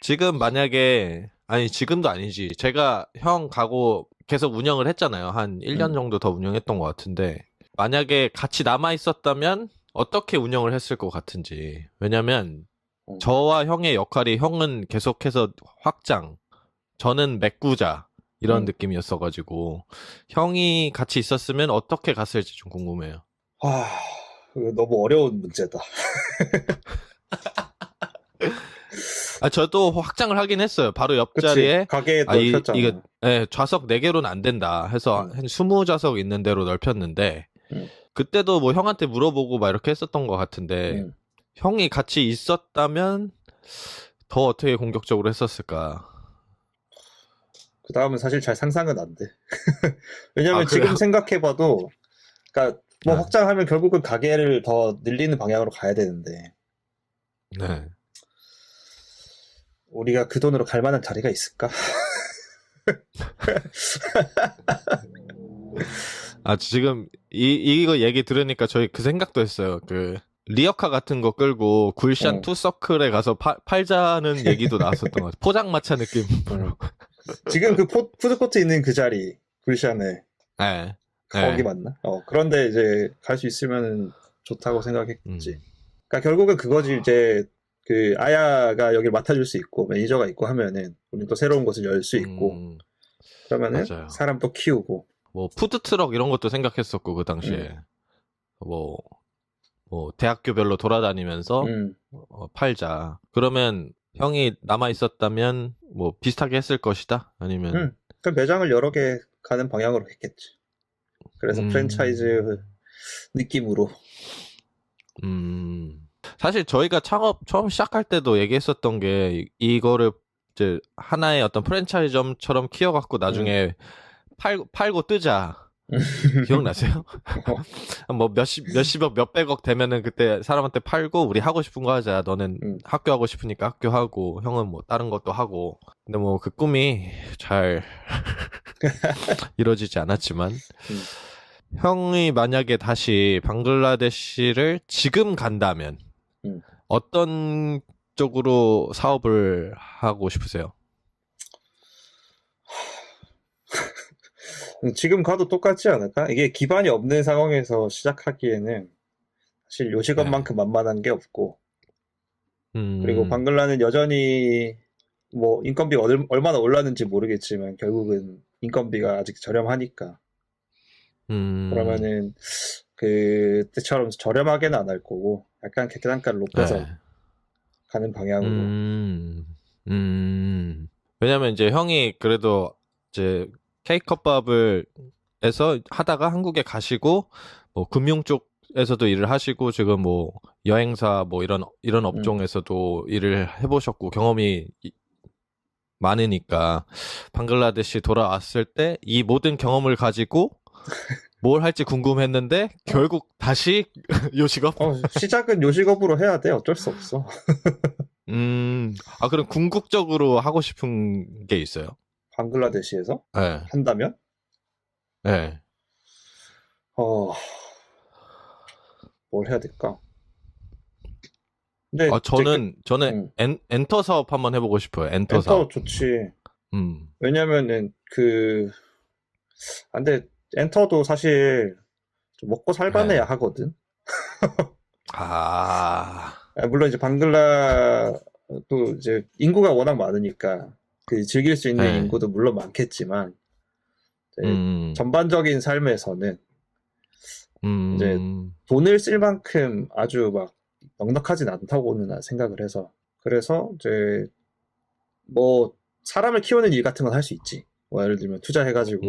Speaker 1: 지금 만약에 지금도 아니지. 제가 형 가고 계속 운영을 했잖아요. 한 1년 정도 더 운영했던 것 같은데 만약에 같이 남아 있었다면 어떻게 운영을 했을 것 같은지. 왜냐면 저와 형의 역할이 형은 계속해서 확장, 저는 메꾸자 이런 느낌이었어가지고 형이 같이 있었으면 어떻게 갔을지 좀 궁금해요.
Speaker 2: 너무 어려운 문제다.
Speaker 1: 저도 확장을 하긴 했어요. 바로 옆자리에
Speaker 2: 가게에 넓혔잖아.
Speaker 1: 이게 좌석 4개로는 안 된다 해서 한 20좌석 있는 데로 넓혔는데 그때도 뭐 형한테 물어보고 막 이렇게 했었던 것 같은데 형이 같이 있었다면 더 어떻게 공격적으로 했었을까?
Speaker 2: 그 다음은 사실 잘 상상은 안 돼. 왜냐면 지금 생각해봐도 그러니까 뭐 확장하면 결국은 가게를 더 늘리는 방향으로 가야 되는데 우리가 그 돈으로 갈 만한 자리가 있을까?
Speaker 1: 지금 이거 얘기 들으니까 저희 그 생각도 했어요. 그 리어카 같은 거 끌고 굴샨 투서클에 가서 팔자는 얘기도 나왔었던 것 같아요. 포장마차 느낌.
Speaker 2: 지금 그 푸드코트 있는 그 자리 굴샨에 거기 맞나? 그런데 이제 갈 수 있으면 좋다고 생각했지. 그러니까 결국은 그거지. 이제 그 아야가 여기를 맡아줄 수 있고 매니저가 있고 하면은 우리 또 새로운 곳을 열 수 있고 그러면은
Speaker 1: 맞아요.
Speaker 2: 사람 또 키우고
Speaker 1: 뭐 푸드트럭 이런 것도 생각했었고 그 당시에 뭐 대학교별로 돌아다니면서 팔자. 그러면 형이 남아 있었다면 뭐 비슷하게 했을 것이다. 아니면
Speaker 2: 그 매장을 여러 개 가는 방향으로 했겠지. 그래서 프랜차이즈 느낌으로.
Speaker 1: 사실 저희가 창업 처음 시작할 때도 얘기했었던 게 이거를 이제 하나의 어떤 프랜차이즈점처럼 키워갖고 나중에 팔고 뜨자. 기억나세요? 뭐 몇십억 몇백억 되면은 그때 사람한테 팔고 우리 하고 싶은 거 하자. 너는 학교 하고 싶으니까 학교 하고 형은 뭐 다른 것도 하고. 근데 뭐 그 꿈이 잘 이루어지지 않았지만 형이 만약에 다시 방글라데시를 지금 간다면 어떤 쪽으로 사업을 하고 싶으세요?
Speaker 2: 지금 가도 똑같지 않을까? 이게 기반이 없는 상황에서 시작하기에는 사실 요식업만큼 만만한 게 없고 그리고 방글라는 여전히 뭐 인건비가 얼마나 올랐는지 모르겠지만 결국은 인건비가 아직 저렴하니까 그러면은 그때처럼 저렴하게는 안 할 거고 약간 계단가를 높여서 가는 방향으로
Speaker 1: 왜냐면 이제 형이 그래도 이제 K컵밥을 에서 하다가 한국에 가시고 뭐 금융 쪽에서도 일을 하시고 지금 뭐 여행사 뭐 이런 업종에서도 일을 해보셨고 경험이 많으니까 방글라데시 돌아왔을 때 이 모든 경험을 가지고 뭘 할지 궁금했는데 결국 다시 요식업?
Speaker 2: 시작은 요식업으로 해야 돼. 어쩔 수 없어.
Speaker 1: 그럼 궁극적으로 하고 싶은 게 있어요?
Speaker 2: 방글라데시에서?
Speaker 1: 네.
Speaker 2: 한다면?
Speaker 1: 네.
Speaker 2: 뭘 해야 될까? 근데
Speaker 1: 저는 엔터 사업 한번 해보고 싶어요. 엔터 사업.
Speaker 2: 좋지. 왜냐면은 근데 엔터도 사실 좀 먹고 살만해야 하거든. 물론 이제 방글라도 이제 인구가 워낙 많으니까 즐길 수 있는 인구도 물론 많겠지만 전반적인 삶에서는 이제 돈을 쓸 만큼 아주 막 넉넉하진 않다고는 난 생각을 해서 그래서 이제 뭐 사람을 키우는 일 같은 건 할 수 있지. 뭐 예를 들면 투자해가지고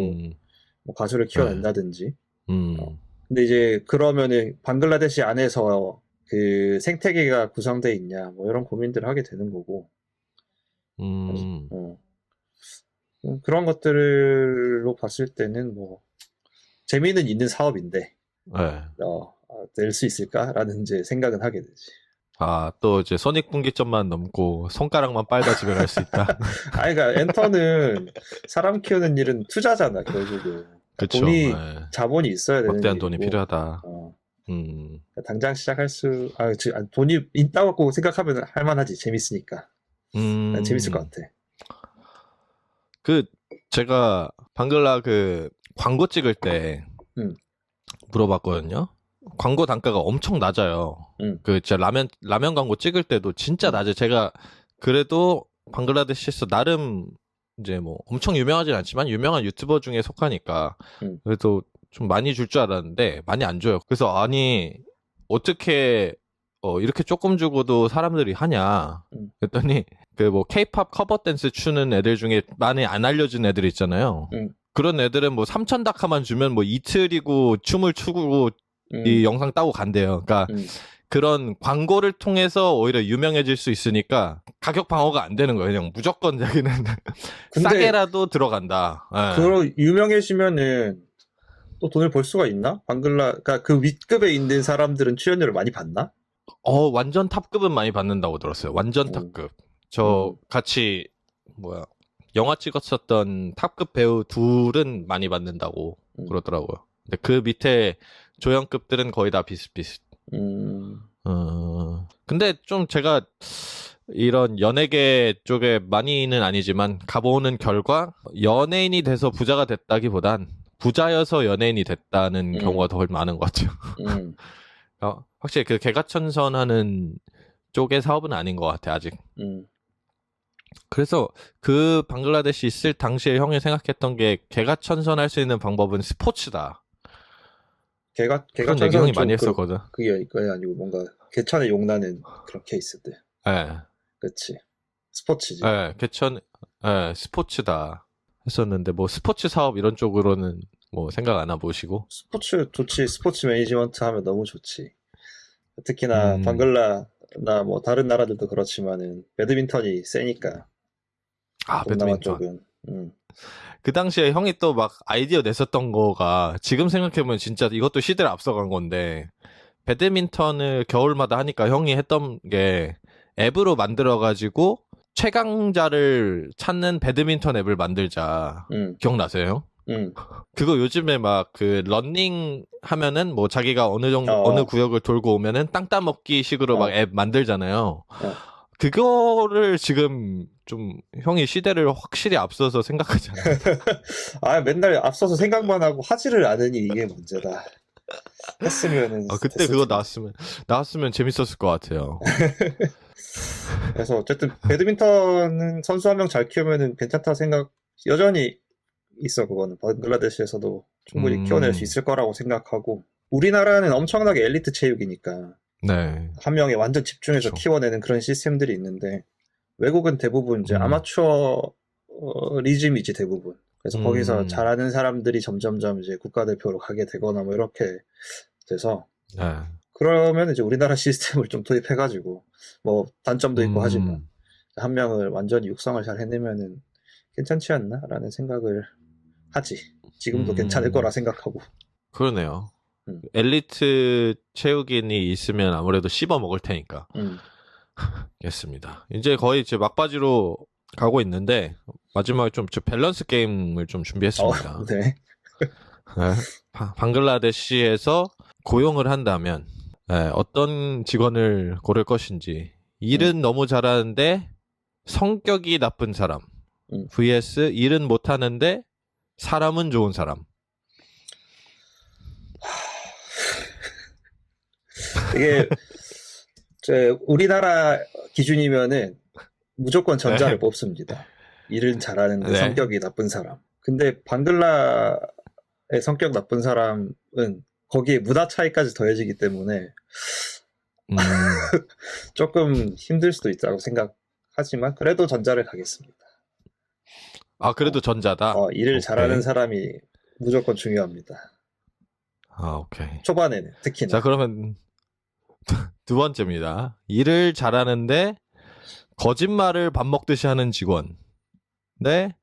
Speaker 2: 뭐 가수를 키워낸다든지. 근데 이제 그러면은 방글라데시 안에서 그 생태계가 구성돼 있냐 뭐 이런 고민들을 하게 되는 거고. 그런 것들로 봤을 때는 뭐 재미는 있는 사업인데 낼 수 있을까라는 이제 생각은 하게 되지.
Speaker 1: 또 이제 손익분기점만 넘고 손가락만 빨다지면 할 수 있다.
Speaker 2: 그러니까 엔터는 사람 키우는 일은 투자잖아 결국은.
Speaker 1: 그쵸.
Speaker 2: 돈이 자본이 있어야 되는
Speaker 1: 막대한
Speaker 2: 일이고.
Speaker 1: 돈이 필요하다.
Speaker 2: 당장 시작할 돈이 있다고 생각하면 할만하지. 재밌으니까. 난 재밌을 것 같아.
Speaker 1: 제가 방글라 광고 찍을 때 물어봤거든요. 광고 단가가 엄청 낮아요. 진짜 라면 광고 찍을 때도 진짜 낮아요. 제가 그래도 방글라데시에서 나름 이제 뭐 엄청 유명하진 않지만 유명한 유튜버 중에 속하니까 그래도 좀 많이 줄 줄 알았는데 많이 안 줘요. 그래서 어떻게 이렇게 조금 주고도 사람들이 하냐 그랬더니 뭐 케이팝 커버 댄스 추는 애들 중에 많이 안 알려진 애들 있잖아요. 그런 애들은 뭐 3,000다카만 주면 뭐 이틀이고 춤을 추고 이 영상 따고 간대요. 그러니까 그런 광고를 통해서 오히려 유명해질 수 있으니까 가격 방어가 안 되는 거예요. 그냥 무조건 자기는 싸게라도 들어간다.
Speaker 2: 그런 유명해지면은 또 돈을 벌 수가 있나? 그러니까 그 윗급에 있는 사람들은 출연료를 많이 받나?
Speaker 1: 완전 탑급은 많이 받는다고 들었어요. 완전 탑급. 저 같이 영화 찍었었던 탑급 배우 둘은 많이 받는다고 그러더라고요. 근데 그 밑에 조연급들은 거의 다 비슷비슷. 근데 좀 제가 이런 연예계 쪽에 많이는 아니지만 가보는 결과 연예인이 돼서 부자가 됐다기보단 부자여서 연예인이 됐다는 경우가 더 많은 것 같아요. 확실히 개가천선하는 쪽의 사업은 아닌 것 같아 아직.
Speaker 2: 음.
Speaker 1: 그래서 그 방글라데시 있을 당시에 형이 생각했던 게 개가천선할 수 있는 방법은 스포츠다.
Speaker 2: 걔가
Speaker 1: 그런 얘기 형이 많이 했었거든.
Speaker 2: 그게 아니고 뭔가 개천에 용나는 그런 케이스들.
Speaker 1: 예,
Speaker 2: 그치. 스포츠지.
Speaker 1: 예, 스포츠다 했었는데 뭐 스포츠 사업 이런 쪽으로는 뭐 생각 안 해보시고.
Speaker 2: 스포츠 좋지. 스포츠 매니지먼트 하면 너무 좋지. 특히나
Speaker 1: 음.
Speaker 2: 방글라나 뭐 다른 나라들도 그렇지만은 배드민턴이 세니까. 동남아
Speaker 1: 배드민턴.
Speaker 2: 쪽은.
Speaker 1: 그 당시에 형이 또 막 아이디어 냈었던 거가 지금 생각해보면 진짜 이것도 시대를 앞서간 건데 배드민턴을 겨울마다 하니까 형이 했던 게 앱으로 만들어가지고 최강자를 찾는 배드민턴 앱을 만들자. 기억나세요, 형? 그거 요즘에 막 그 러닝 하면은 뭐 자기가 어느 구역을 돌고 오면은 땅 따먹기 식으로 막 앱 만들잖아요. 그거를 지금 좀 형이 시대를 확실히 앞서서 생각하지 않아요?
Speaker 2: 아, 맨날 앞서서 생각만 하고 하지를 않으니 이게 문제다. 했으면은.
Speaker 1: 그때 그거 나왔으면 재밌었을 것 같아요.
Speaker 2: 그래서 어쨌든 배드민턴은 선수 한 명 잘 키우면은 괜찮다 생각 여전히 있어. 그거는 방글라데시에서도 충분히 키워낼 수 있을 거라고 생각하고, 우리나라는 엄청나게 엘리트 체육이니까
Speaker 1: 네.
Speaker 2: 한 명에 완전 집중해서
Speaker 1: 그렇죠.
Speaker 2: 키워내는 그런 시스템들이 있는데 외국은 대부분 이제 아마추어 리즘이지 대부분. 그래서 거기서 잘하는 사람들이 점점점 이제 국가대표로 가게 되거나 뭐 이렇게 돼서 그러면 이제 우리나라 시스템을 좀 도입해가지고 뭐 단점도 있고 하지만 한 명을 완전히 육성을 잘 해내면은 괜찮지 않나라는 생각을 하지. 지금도 괜찮을 거라 생각하고.
Speaker 1: 그러네요. 엘리트 체육인이 있으면 아무래도 씹어 먹을 테니까. 알겠습니다. 이제 거의 막바지로 가고 있는데 마지막에 좀 밸런스 게임을 좀 준비했습니다.
Speaker 2: 네.
Speaker 1: 방글라데시에서 고용을 한다면 어떤 직원을 고를 것인지. 일은 너무 잘하는데 성격이 나쁜 사람 vs 일은 못하는데 사람은 좋은 사람.
Speaker 2: 이게 우리나라 기준이면은 무조건 전자를 뽑습니다. 일은 잘하는데 성격이 나쁜 사람. 근데 방글라의 성격 나쁜 사람은 거기에 문화 차이까지 더해지기 때문에 조금 힘들 수도 있다고 생각하지만 그래도 전자를 가겠습니다.
Speaker 1: 그래도 전자다?
Speaker 2: 일을
Speaker 1: 오케이.
Speaker 2: 잘하는 사람이 무조건 중요합니다.
Speaker 1: 오케이.
Speaker 2: 초반에는 특히나.
Speaker 1: 자, 그러면 두 번째입니다. 일을 잘하는데 거짓말을 밥 먹듯이 하는 직원. 네?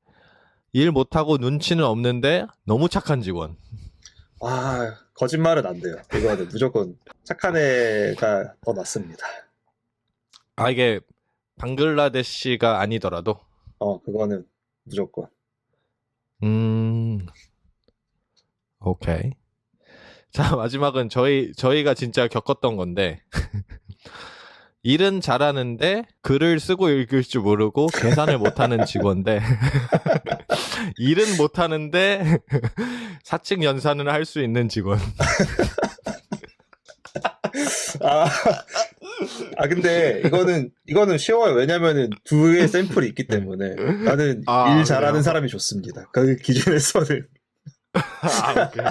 Speaker 1: 일 못하고 눈치는 없는데 너무 착한 직원.
Speaker 2: 거짓말은 안 돼요. 이거는 무조건 착한 애가 더 낫습니다.
Speaker 1: 이게 방글라데시가 아니더라도?
Speaker 2: 그거는 무조건.
Speaker 1: 오케이. 자, 마지막은 저희가 진짜 겪었던 건데 일은 잘하는데 글을 쓰고 읽을 줄 모르고 계산을 못하는 직원인데 일은 못하는데 사칙 연산을 할 수 있는 직원.
Speaker 2: 근데 이거는 쉬워요. 왜냐면은 두 개의 샘플이 있기 때문에 나는 일 잘하는
Speaker 1: 그래요?
Speaker 2: 사람이 좋습니다. 그 기준에서는.
Speaker 1: 오케이.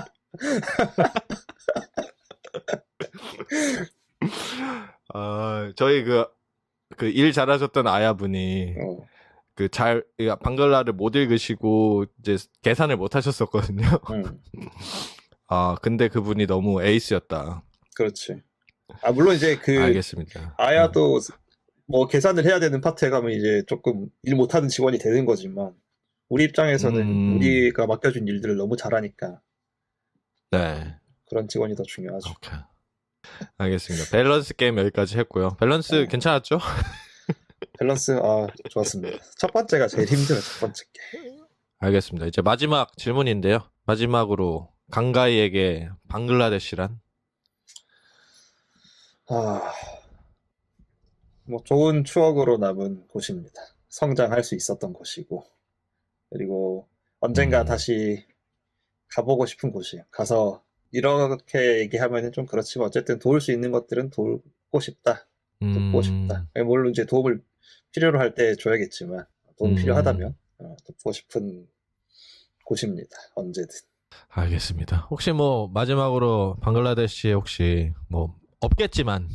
Speaker 1: 저희 그 일 잘하셨던 아야분이 방글라를 못 읽으시고 이제 계산을 못 하셨었거든요. 근데 그분이 너무 에이스였다.
Speaker 2: 그렇지. 물론 이제
Speaker 1: 알겠습니다.
Speaker 2: 아야도 뭐 계산을 해야 되는 파트에 가면 이제 조금 일 못하는 직원이 되는 거지만 우리 입장에서는 우리가 맡겨준 일들을 너무 잘하니까
Speaker 1: 네.
Speaker 2: 그런 직원이 더 중요하죠.
Speaker 1: 오케이. 알겠습니다. 밸런스 게임 여기까지 했고요. 밸런스 괜찮았죠?
Speaker 2: 밸런스 좋았습니다. 첫 번째가 제일 힘들어요. 첫 번째 게.
Speaker 1: 알겠습니다. 이제 마지막 질문인데요. 마지막으로 강가이에게 방글라데시란?
Speaker 2: 뭐 좋은 추억으로 남은 곳입니다. 성장할 수 있었던 곳이고, 그리고 언젠가 다시 가보고 싶은 곳이에요. 가서 이렇게 얘기하면은 좀 그렇지만 어쨌든 도울 수 있는 것들은 도우고 싶다. 돕고 싶다. 물론 이제 도움을 필요로 할 때 줘야겠지만 도움 필요하다면 돕고 싶은 곳입니다. 언제든.
Speaker 4: 알겠습니다. 혹시 뭐 마지막으로 방글라데시에 혹시 뭐 없겠지만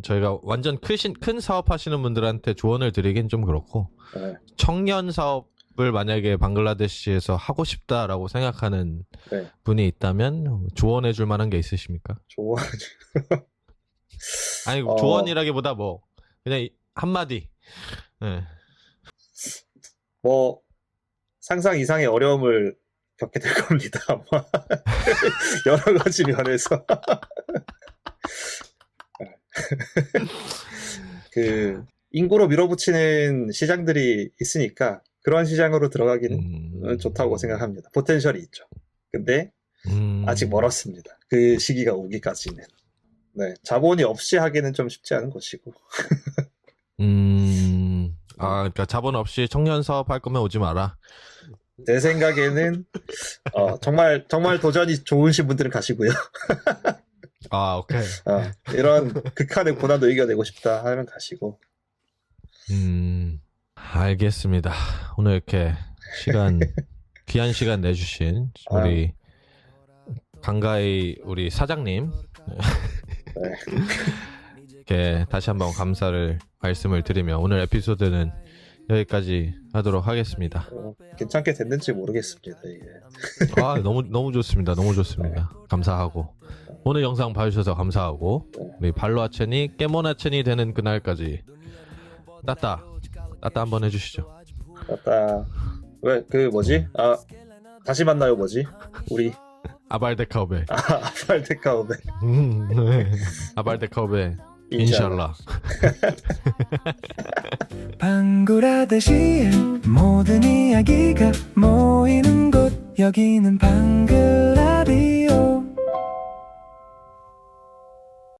Speaker 4: 저희가 완전 큰 사업하시는 분들한테 조언을 드리긴 좀 그렇고
Speaker 2: 네.
Speaker 4: 청년 사업을 만약에 방글라데시에서 하고 싶다라고 생각하는
Speaker 2: 네.
Speaker 4: 분이 있다면 조언해 줄 만한 게 있으십니까?
Speaker 2: 조언.
Speaker 4: 아니 조언이라기보다 뭐 그냥 한마디. 네.
Speaker 2: 뭐 상상 이상의 어려움을 겪게 될 겁니다. 아마 여러 가지 면에서 그 인구로 밀어붙이는 시장들이 있으니까 그런 시장으로 들어가기는 좋다고 생각합니다. 포텐셜이 있죠. 근데 아직 멀었습니다. 그 시기가 오기까지는. 네, 자본이 없이 하기는 좀 쉽지 않은 것이고.
Speaker 4: 그러니까 자본 없이 청년 사업 할 거면 오지 마라.
Speaker 2: 내 생각에는 정말 도전이 좋으신 분들은 가시고요.
Speaker 4: 오케이.
Speaker 2: 이런 극한의 고난도 이겨내고 싶다 하면 가시고.
Speaker 4: 알겠습니다. 오늘 이렇게 귀한 시간 내주신 우리 강가의 우리 사장님
Speaker 2: 네.
Speaker 4: 이렇게 다시 한번 감사를 말씀을 드리며 오늘 에피소드는 여기까지 하도록 하겠습니다.
Speaker 2: 괜찮게 됐는지 모르겠습니다. 이게.
Speaker 4: 너무 좋습니다. 너무 좋습니다. 감사하고 오늘 영상 봐주셔서 감사하고 우리 발로아첸이 깨모나첸이 되는 그날까지 따따 한번 해주시죠.
Speaker 2: 따따 왜 그 뭐지? 다시 만나요 뭐지? 우리
Speaker 4: 아발데카오베.
Speaker 2: 아발데카오베.
Speaker 4: 네. 아발데카오베. 인샬라.
Speaker 3: 방글라데시의 모든 이야기가 모이는 곳 여기는 방글라데시